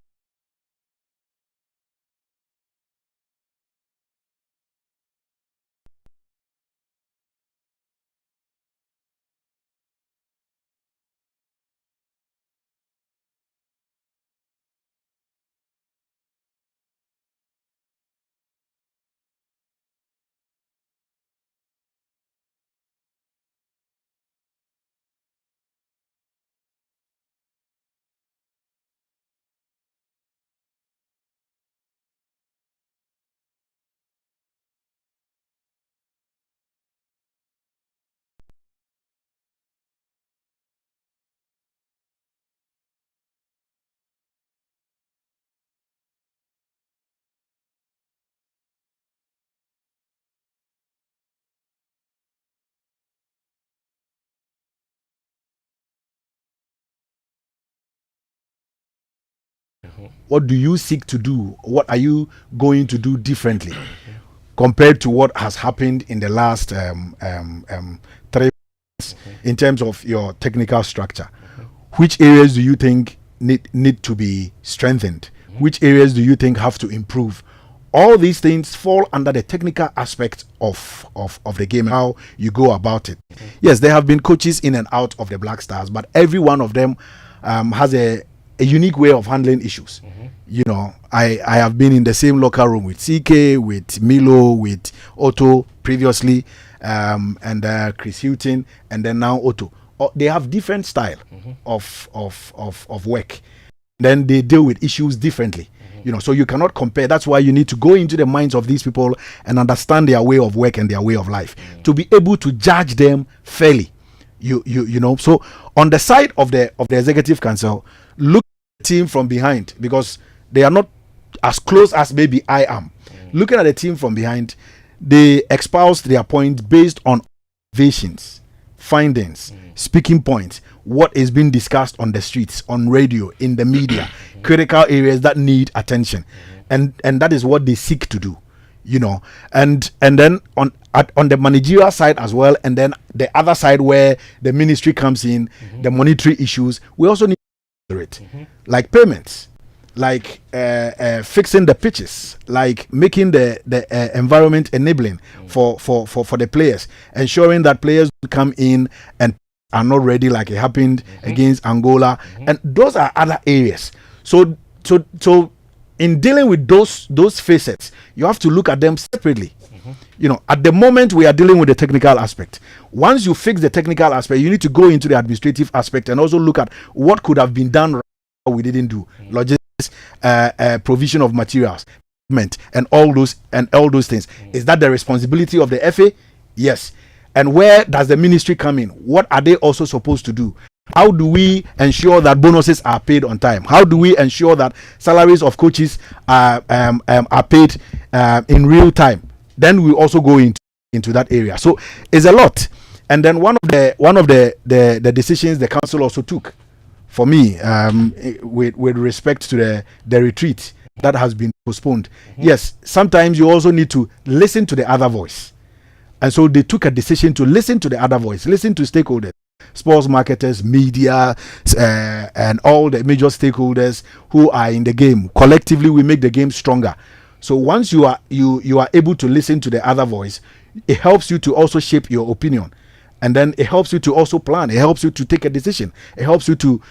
What do you seek to do? What are you going to do differently compared to what has happened in the last 3 months in terms of your technical structure? Which areas do you think need to be strengthened? Which areas do you think have to improve? All these things fall under the technical aspect of the game, how you go about it. Yes, there have been coaches in and out of the Black Stars, but every one of them has a unique way of handling issues. You know, I have been in the same locker room with CK, with Milo, with Otto previously, and Chris Houghton, and then now Otto. They have different style of work. Then they deal with issues differently. You know, so you cannot compare. That's why you need to go into the minds of these people and understand their way of work and their way of life to be able to judge them fairly. You know. So on the side of the executive council, look at the team from behind, because they are not as close as maybe I am. Looking at the team from behind, they espoused their point based on observations, findings, speaking points, what is being discussed on the streets, on radio, in the media, critical areas that need attention, and that is what they seek to do, you know. And then on the managerial side as well, and then the other side where the ministry comes in, the monetary issues, we also need to consider it, like payments, like fixing the pitches, like making the environment enabling for the players, ensuring that players come in and are not ready, like it happened against Angola, and those are other areas. So in dealing with those facets, you have to look at them separately. You know, at the moment we are dealing with the technical aspect. Once you fix the technical aspect, you need to go into the administrative aspect and also look at what could have been done right we didn't do. Logistics, provision of materials, and all those things. Is that the responsibility of the FA? Yes. And where does the ministry come in? What are they also supposed to do? How do we ensure that bonuses are paid on time? How do we ensure that salaries of coaches are paid in real time? Then we also go into that area. So it's a lot. And then one of the decisions the council also took, for me, with respect to the retreat that has been postponed. Yes, sometimes you also need to listen to the other voice. And so they took a decision to listen to the other voice, listen to stakeholders, sports marketers, media, and all the major stakeholders who are in the game. Collectively, we make the game stronger. So once you are able to listen to the other voice, it helps you to also shape your opinion. And then it helps you to also plan. It helps you to take a decision. It helps you to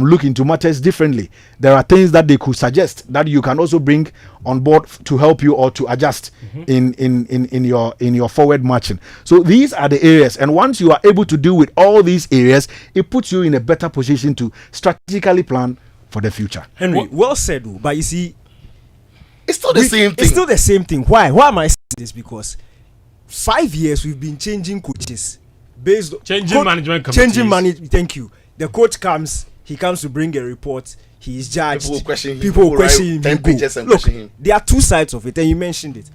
look into matters differently. There are things that they could suggest that you can also bring on board to help you or to adjust in your forward marching. So these are the areas. And once you are able to deal with all these areas, it puts you in a better position to strategically plan for the future. Henry, well said, but you see, it's still the same thing. It's still the same thing. Why am I saying this? Because 5 years we've been changing coaches. Based changing management committees. Thank you. The coach comes, he comes to bring a report, he is judged. People question him. People question him. 10 pages and question him. There are two sides of it, and you mentioned it.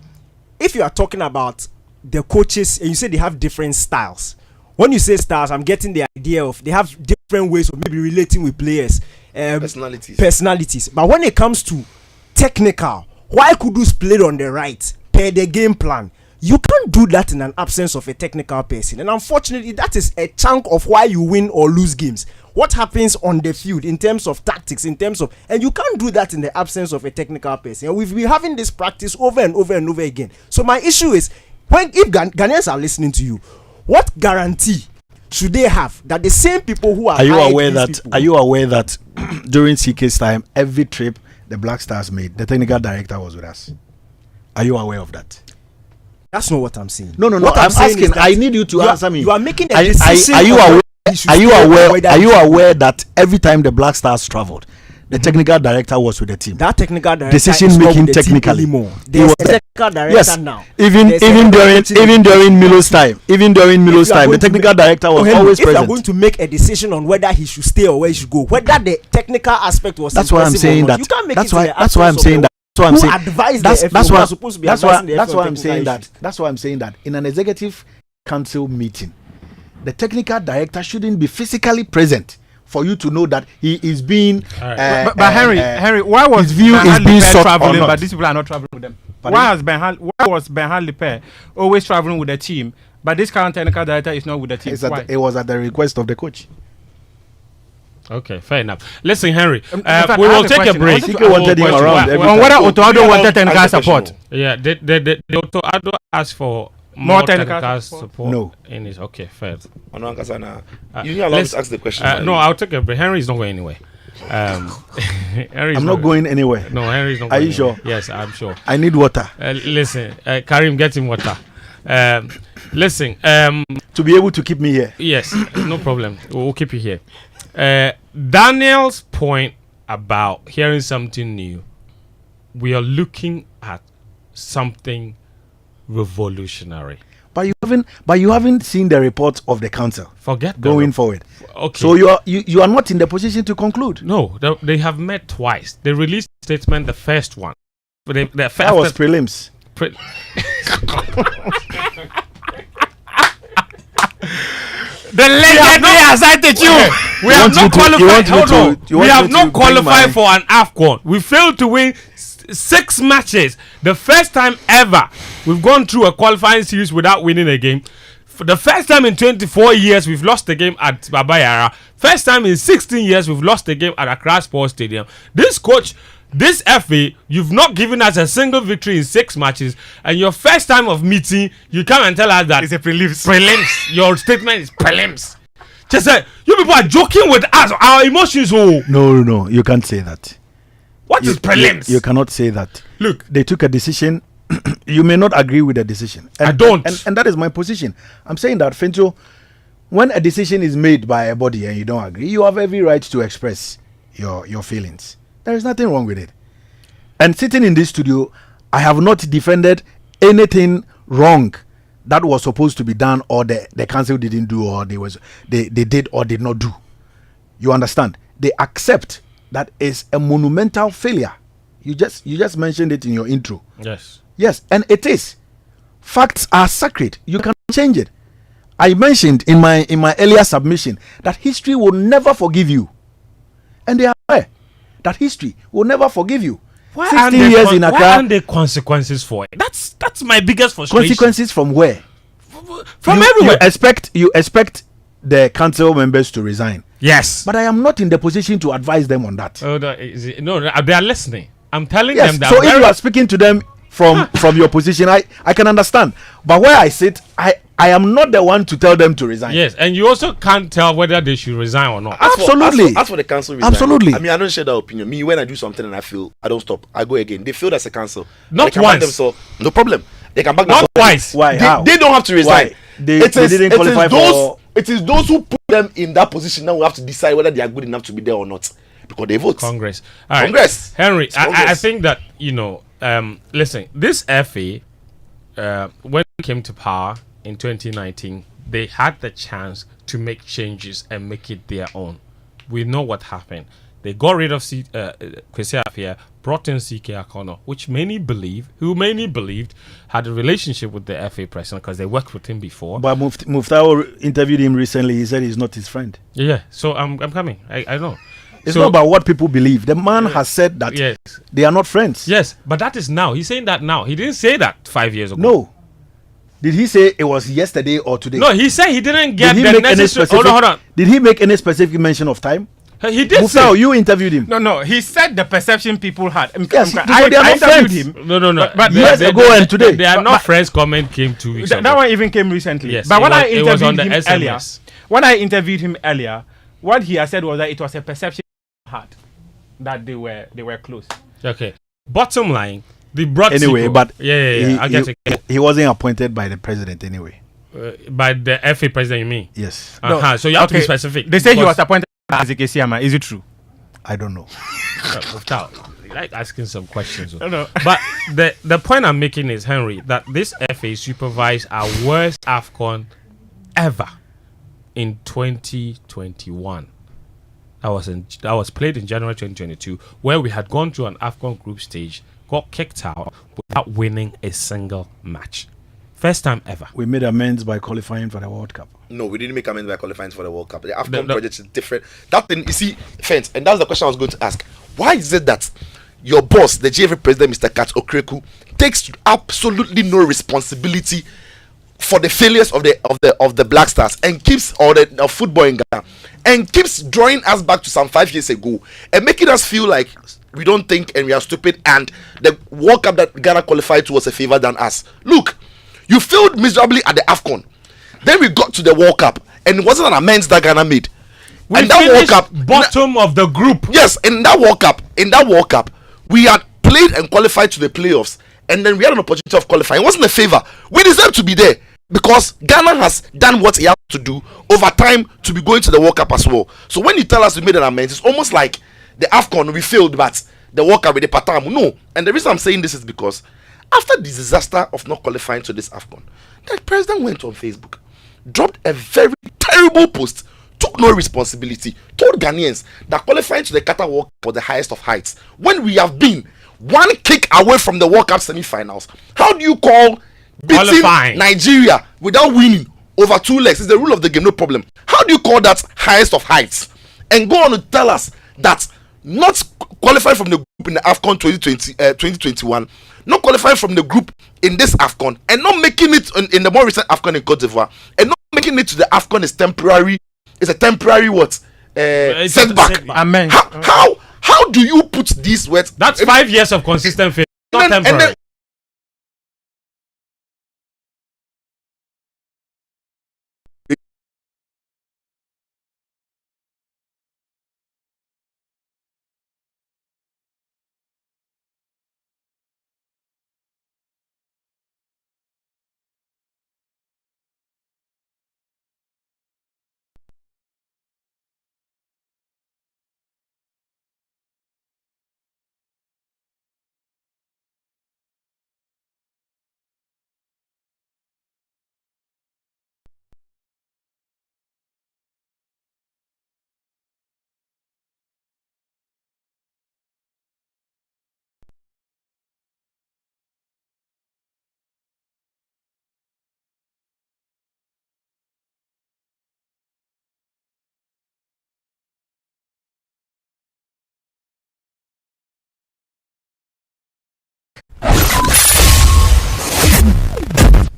If you are talking about the coaches and you say they have different styles, when you say styles, I'm getting the idea of they have different ways of maybe relating with players, personalities. But when it comes to technical, why Kudus played on the right per the game plan? You can't do that in an absence of a technical person. And unfortunately, that is a chunk of why you win or lose games. What happens on the field in terms of tactics, and you can't do that in the absence of a technical person. And we've been having this practice over and over and over again. So my issue is, if Ghanaians are listening to you, what guarantee should they have that the same people who are aware that during CK's time, every trip the Black Stars made, the technical director was with us? Are you aware of that? That's not what I'm saying. No. What I'm asking. I need you to answer me. You are making a decision. Are you aware that every time the Black Stars traveled, the technical director was with the team? That technical director decision making technically more. There's a technical director now. Even during Milo's time, the technical director was always present. If you are going to make a decision on whether he should stay or where he should go, whether the technical aspect was that's why I'm saying that. You can't make that's why I'm saying that. That's why I'm saying that in an executive council meeting, the technical director shouldn't be physically present for you to know that he is being. But Henry, why was his view is being sought traveling, or not? but these people are not traveling with them? Pardon? Why was Ben Lipe always traveling with the team, but this current technical director is not with the team? It was at the request of the coach. Okay, fair enough. Listen, Henry, in fact, we will take a break. Sike wanted him around every On time. whether Otoado wanted technical support. Yeah, the Otoado asked for more technical support. No. In his okay, fair. You need allow me to ask the question. No, I'll take a break. Henry's not going anywhere. I'm not going anywhere. No, Henry's not. Are going you sure? Anywhere. Yes, I'm sure. I need water. Listen, Karim, get him water. Listen, to be able to keep me here. Yes, no problem. We'll keep you here. Daniel's point about hearing something new we are looking at something revolutionary. But you haven't seen the report of the council. Forget going forward. Okay. So you are not in the position to conclude. No, they have met twice. They released a statement, the first one. But that was prelims. The legend has cited you. We have not qualified. We have not qualified for an AFCON. We failed to win 6 matches. The first time ever we've gone through a qualifying series without winning a game. For the first time in 24 years, we've lost a game at Babayara. First time in 16 years, we've lost a game at Accra Sports Stadium. This coach, this FA, you've not given us a single victory in 6 matches. And your first time of meeting, you come and tell us that it's a prelims. Prelims. Your statement is prelims. Just say, you people are joking with us. Our emotions. Oh. No. You can't say that. What is prelims? You cannot say that. Look, they took a decision. You may not agree with the decision. I don't. And that is my position. I'm saying that, Fentuo, when a decision is made by a body and you don't agree, you have every right to express your feelings. There is nothing wrong with it. And sitting in this studio, I have not defended anything wrong that was supposed to be done, or the council didn't do, or they did or did not do. You understand? They accept that is a monumental failure. You just mentioned it in your intro. Yes, and it is. Facts are sacred. You cannot change it. I mentioned in my earlier submission that history will never forgive you, and they are aware that history will never forgive you. Why aren't there consequences for it? That's my biggest frustration. Consequences from where? From everywhere. You expect the council members to resign. Yes, but I am not in the position to advise them on that. No, they are listening. I'm telling them that. So if you are speaking to them from your position, I can understand. But where I sit, I am not the one to tell them to resign. Yes, and you also can't tell whether they should resign or not. Absolutely. As for the council resign, absolutely. I mean, I don't share that opinion. Me, when I do something and I feel, I don't stop. I go again. They feel that's a council. Not once. No problem. They can back not twice. Why? They don't have to resign. Why? They didn't qualify for. It is those who put them in that position now who have to decide whether they are good enough to be there or not, because they vote. Congress. Congress. Henry, I think that, listen, this FA, when it came to power in 2019, they had the chance to make changes and make it their own. We know what happened. They got rid of Kwesi Appiah, brought in CK Akono, which many believed had a relationship with the FA president because they worked with him before. But Muftawu interviewed him recently. He said he's not his friend. Yeah, so I'm coming. I know. It's not about what people believe. The man has said that they are not friends. Yes, but that is now. He's saying that now. He didn't say that 5 years ago. No. Did he say it was yesterday or today? No, he said he didn't get the necessary... Hold on. Did he make any specific mention of time? He did. Muftawu, you interviewed him. No. He said the perception people had. Yes, I interviewed him. No. But years ago and today. They are not friends. Comment came 2 weeks ago. That one even came recently. Yes, but when I interviewed him earlier, what he had said was that it was a perception he had that they were close. Okay. Bottom line, they brought anyway, Siko. but he wasn't appointed by the president anyway. By the FA president, you mean? Yes. So you have to be specific. They say he was appointed as a Kesiyama. Is it true? I don't know. You like asking some questions. No. But the point I'm making is, Henry, that this FA supervised our worst AFCON ever in 2021. That was played in January 2022, where we had gone through an AFCON group stage, got kicked out without winning a single match. First time ever. We made amends by qualifying for the World Cup. No, we didn't make amends by qualifying for the World Cup. The AFCON project is different. That thing, you see, Fence, and that's the question I was going to ask. Why is it that your boss, the JFA president, Mr. Kat Okreku, takes absolutely no responsibility for the failures of the Black Stars and keeps the football in Ghana and keeps drawing us back to some 5 years ago and making us feel like we don't think and we are stupid and the World Cup that Ghana qualified to was a favor than us? Look, you failed miserably at the AFCON. Then we got to the World Cup and it wasn't an amends that Ghana made. And that World Cup, bottom of the group. Yes, in that World Cup, we had played and qualified to the playoffs, and then we had an opportunity of qualifying. It wasn't a favor. We deserve to be there because Ghana has done what he has to do over time to be going to the World Cup as well. So when you tell us we made an amends, it's almost like the AFCON we failed, but the World Cup with the Patamu. No. And the reason I'm saying this is because after the disaster of not qualifying to this AFCON, the president went on Facebook, dropped a very terrible post, took no responsibility, told Ghanaians that qualifying to the Qatar World Cup was the highest of heights. When we have been one kick away from the World Cup semi-finals, how do you call beating Nigeria without winning over 2 legs? It's the rule of the game, no problem. How do you call that highest of heights? And go on to tell us that not qualifying from the group in the AFCON 2021, not qualifying from the group in this AFCON, and not making it in the more recent AFCON in Cote d'Ivoire, and not making it to the AFCON is temporary. It's a temporary what? Setback. Amen. How do you put these words? That's 5 years of consistent failure, not temporary.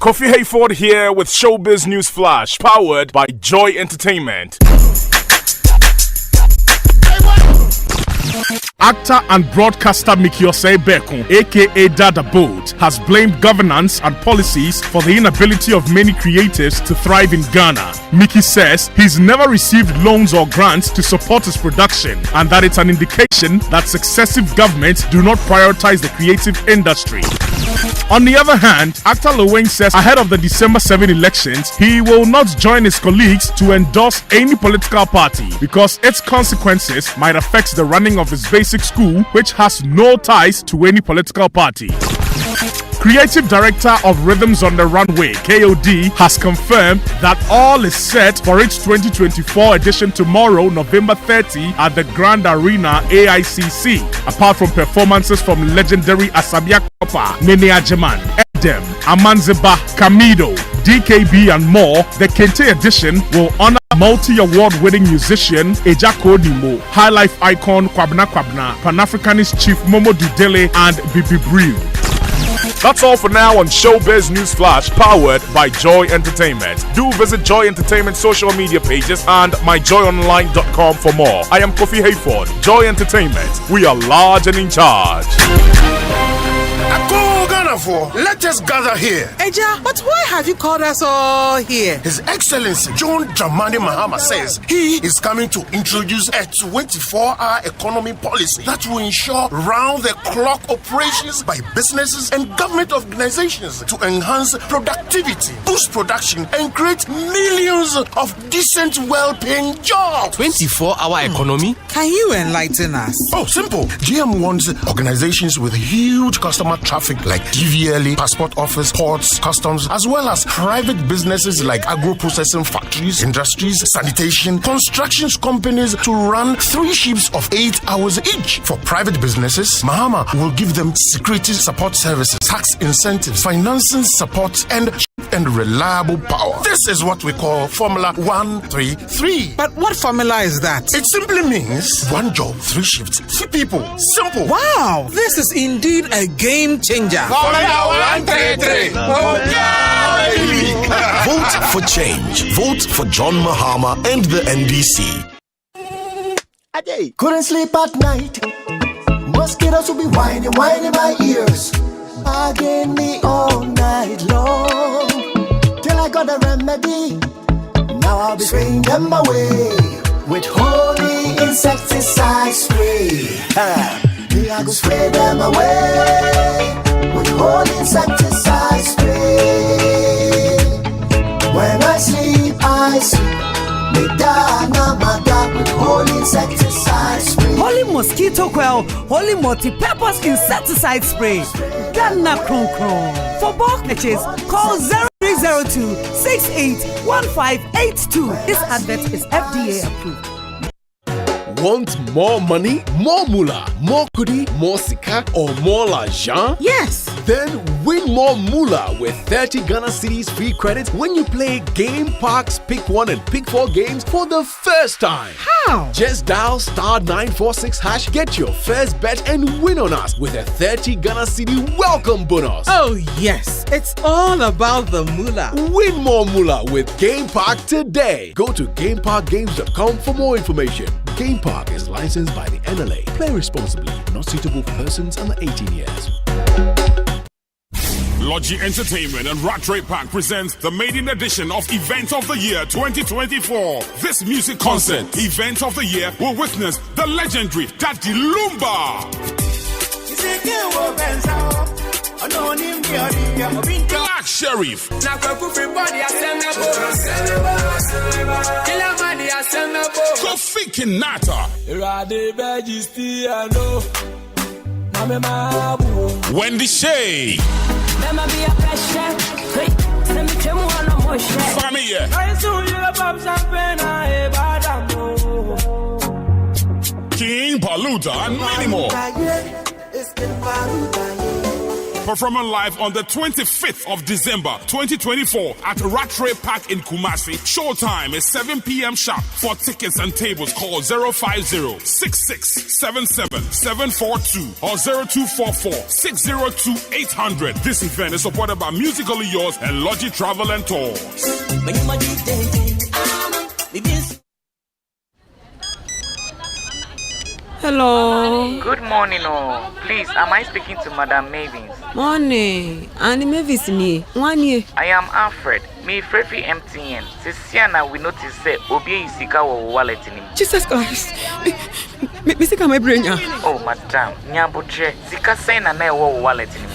Kofi Hayford here with Showbiz News Flash, powered by Joy Entertainment. Actor and broadcaster Mikiose Bekun, aka Dada Boat, has blamed governance and policies for the inability of many creatives to thrive in Ghana. Miki says he's never received loans or grants to support his production, and that it's an indication that successive governments do not prioritize the creative industry. On the other hand, actor Lewin says ahead of the December 7 elections, he will not join his colleagues to endorse any political party because its consequences might affect the running of his basic school, which has no ties to any political party. Creative Director of Rhythms on the Runway, KOD, has confirmed that all is set for its 2024 edition tomorrow, November 30, at the Grand Arena AICC. Apart from performances from legendary Asabia Kopa, Nene Ajeman, Edem, Amanzeba, Kamido, DKB and more, the Kente edition will honor multi-award winning musician Ejako Nimo, high life icon Kwabna Kwabna, Pan-Africanist Chief Momo Dudele, and Bibi Brew. That's all for now on Showbiz News Flash, powered by Joy Entertainment. Do visit Joy Entertainment social media pages and myjoyonline.com for more. I am Kofi Hayford, Joy Entertainment. We are large and in charge. Let us gather here. Eja, but why have you called us all here? His Excellency John Dramani Mahama says he is coming to introduce a 24-hour economy policy that will ensure round-the-clock operations by businesses and government organizations to enhance productivity, boost production, and create millions of decent, well-paying jobs. 24-hour economy? Can you enlighten us? Oh, simple. GM wants organizations with huge customer traffic like DVLA, Passport Office, ports, customs, as well as private businesses like agro-processing factories, industries, sanitation, constructions companies to run 3 shifts of 8 hours each. For private businesses, Mahama will give them security support services, tax incentives, financing support, and reliable power. This is what we call Formula 133. But what formula is that? It simply means 1 job, 3 shifts, 3 people. Simple. Wow, this is indeed a game changer. Formula 133. Vote for change. Vote for John Mahama and the NDC. Couldn't sleep at night. Mosquitoes will be whining my ears. Bugging me all night long. Till I got a remedy. Now I'll be spraying them away with holy insecticide spray. Me I go spray them away with holy insecticide spray. When I sleep, me da na ma da with holy insecticide spray. Holy mosquito coil, holy multi-purpose insecticide spray. Ghana Kron Kron. For bulk purchase, call 0302 681582. This advert is FDA approved. Want more money, more moolah, more kudi, more sika, or more l'argent? Yes. Then win more moolah with 30 Ghana Cedis free credit when you play Game Park's Pick 1 and Pick 4 games for the first time. How? Just dial *946#, get your first bet, and win on us with a 30 Ghana Cedi welcome bonus. Oh, yes. It's all about the moolah. Win more moolah with Game Park today. Go to GameParkGames.com for more information. Game Park is licensed by the NLA. Play responsibly. Not suitable for persons under 18 years. Logi Entertainment and Rat Ray Park presents the maiden edition of Event of the Year 2024. This music concert, Event of the Year, will witness the legendary Daddy Lumba, Black Sheriff, Kofi Kinata, Wendy Shay, Family, King Paluta, and many more. Performing live on the 25th of December 2024 at Rattray Park in Kumasi. Showtime is 7 p.m. sharp. For tickets and tables, call 050-6677-742 or 0244-602-800. This event is supported by Musically Yours and Logi Travel and Tours. Hello. Good morning, oh. Please, am I speaking to Madam Mavis? Morning. Annie Mavis ni. 1 year. I am Alfred. Me Frefi MTN. Sisiana, we notice say Obi Isika wo wallet in him. Jesus Christ. Me sika my brain ya. Oh, madam. Nyabuche. Sika say na wo wallet in him.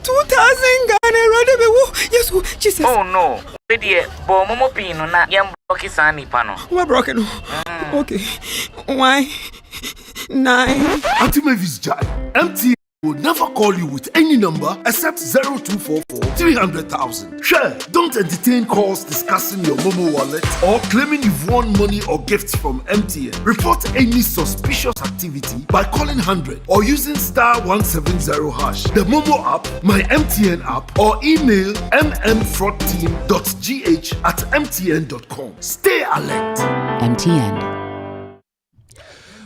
2,000 Ghana rather be wo. Yes, Jesus. Oh no. Ready bo momo pino na yam blocky sani pano. What broken? Okay. Why? 9. Auntie Mavis Jai, MTN will never call you with any number except 0244 300,000. Sure, don't entertain calls discussing your Momo wallet or claiming you've won money or gifts from MTN. Report any suspicious activity by calling 100 or using *170#, the Momo app, my MTN app, or email mmfraudteam.gh@mtn.com. Stay alert. MTN.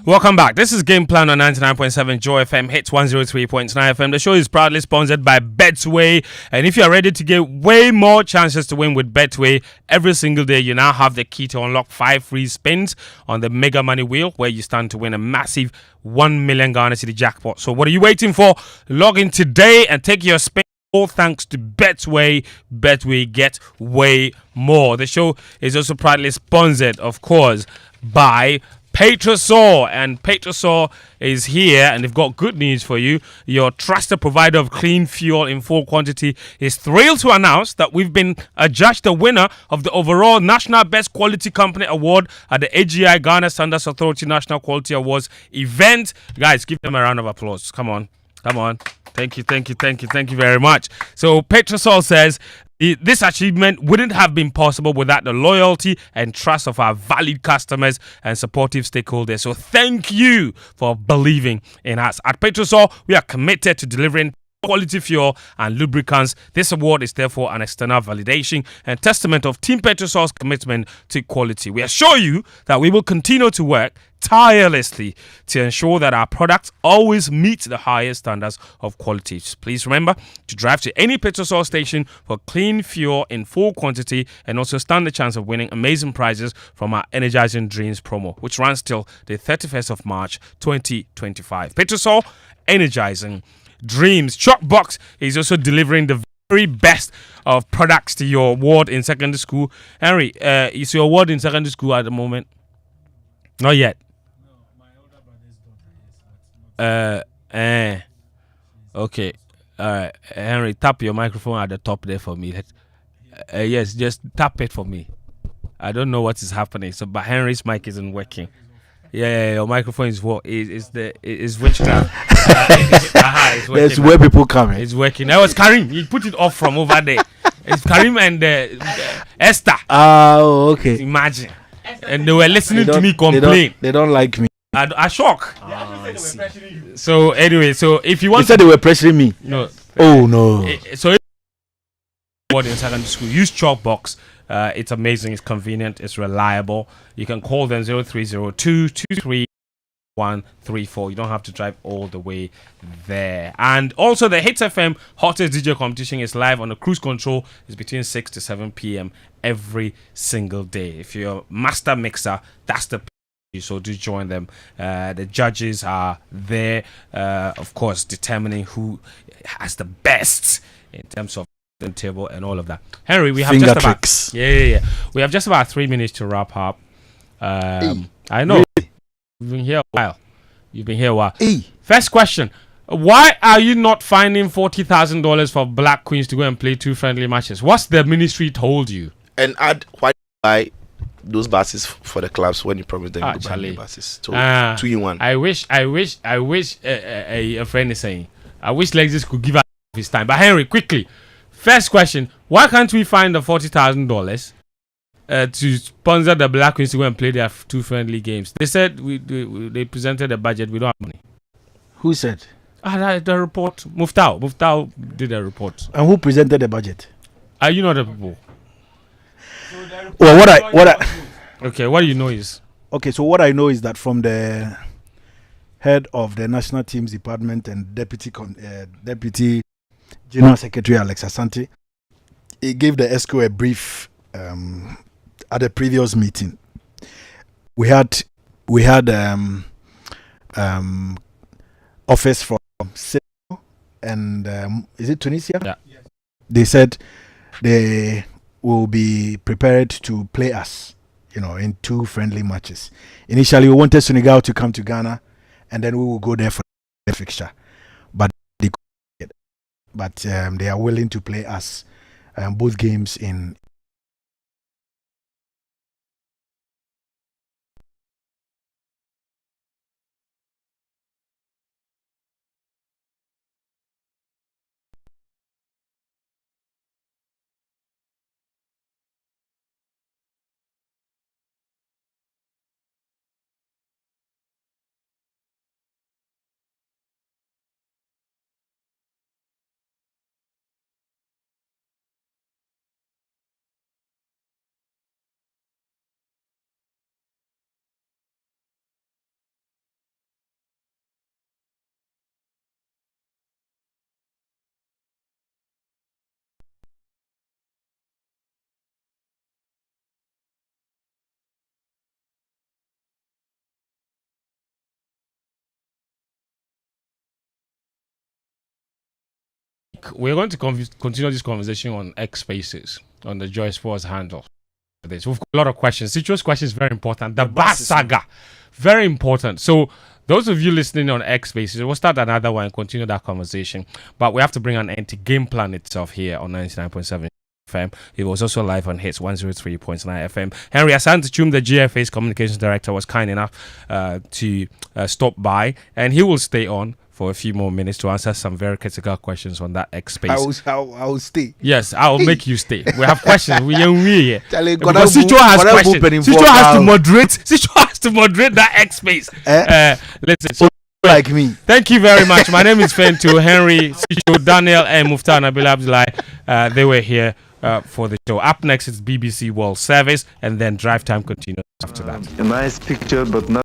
Welcome back. This is Game Plan on 99.7 JoyFM, hits 103.9 FM. The show is proudly sponsored by Betway. And if you are ready to get way more chances to win with Betway every single day, you now have the key to unlock 5 free spins on the Mega Money Wheel, where you stand to win a massive 1 million Ghana Cedi jackpot. So what are you waiting for? Log in today and take your spin. All thanks to Betway. Betway, get way more. The show is also proudly sponsored, of course, by Petrosol, and Petrosol is here, and they've got good news for you. Your trusted provider of clean fuel in full quantity is thrilled to announce that we've been adjudged the winner of the overall National Best Quality Company Award at the AGI Ghana Standards Authority National Quality Awards event. Guys, give them a round of applause. Come on. Thank you very much. So Petrosol says this achievement wouldn't have been possible without the loyalty and trust of our valued customers and supportive stakeholders. So thank you for believing in us. At Petrosol, we are committed to delivering quality fuel and lubricants. This award is therefore an external validation and testament of Team Petrosol's commitment to quality. We assure you that we will continue to work tirelessly to ensure that our products always meet the highest standards of quality. Please remember to drive to any Petrosol station for clean fuel in full quantity and also stand the chance of winning amazing prizes from our Energizing Dreams promo, which runs till the 31st of March 2025. Petrosol, energizing dreams. Chalkbox is also delivering the very best of products to your ward in secondary school. Henry, is your ward in secondary school at the moment? Not yet. Okay. All right. Henry, tap your microphone at the top there for me. Yes, just tap it for me. I don't know what is happening. So, but Henry's mic isn't working. Yeah, your microphone is what is witchcraft. That's where people come in. It's working. That was Karim. He put it off from over there. It's Karim and Esther. Oh, okay. Imagine. And they were listening to me complain. They don't like me. I shock. So anyway, so if you want, they said they were pressuring me. No. Oh no. So if you in secondary school, use Chalkbox. It's amazing. It's convenient. It's reliable. You can call them 0302 23134. You don't have to drive all the way there. And also, the Hits FM Hottest DJ competition is live on the cruise control. It's between 6 to 7 p.m. every single day. If you're a master mixer, that's the so do join them. The judges are there, of course, determining who has the best in terms of the table and all of that. Henry, we have finger just about tricks. Yeah. We have just about 3 minutes to wrap up. I know you've been here a while. First question: why are you not finding $40,000 for Black Queens to go and play 2 friendly matches? What's the ministry told you? And why buy those buses for the clubs when you promised them to buy new buses? So 2 in 1. I wish a friend is saying, I wish Lexus could give us his time. But Henry, quickly, first question: why can't we find the $40,000 to sponsor the Black Queens to go and play their 2 friendly games? They said they presented a budget. We don't have money. Who said? The report. Muftawu did a report. And who presented the budget? Are you not the people? Well, what I okay, what do you know is okay. So what I know is that from the head of the National Teams Department and Deputy General Secretary Alex Asante, he gave the ESCO a brief at the previous meeting. We had office from Sitsofe and is it Tunisia? Yeah. They said they will be prepared to play us, in 2 friendly matches. Initially, we wanted Senegal to come to Ghana, and then we will go there for the fixture. But they are willing to play us both games in. We're going to continue this conversation on X Spaces on the Joy Sports handle. We've got a lot of questions. Citro's question is very important. The Bass saga, very important. So those of you listening on X Spaces, we'll start another one and continue that conversation. But we have to bring an end to Game Plan itself here on 99.7 FM. It was also live on Hits 103.9 FM. Henry Asante, the GFA's communications director, was kind enough to stop by, and he will stay on for a few more minutes to answer some very critical questions on that X Space. I will stay. Yes, I will make you stay. We have questions. We here. Because Sitso has questions. Sitso has to moderate. Sitso has to moderate that X Space. Listen. So, like me. Thank you very much. My name is Fentuo, Henry, Sitso, Daniel, and Muftawu Nabil Abdullahi. They were here for the show. Up next is BBC World Service, and then Drive Time continues after that. A nice picture, but not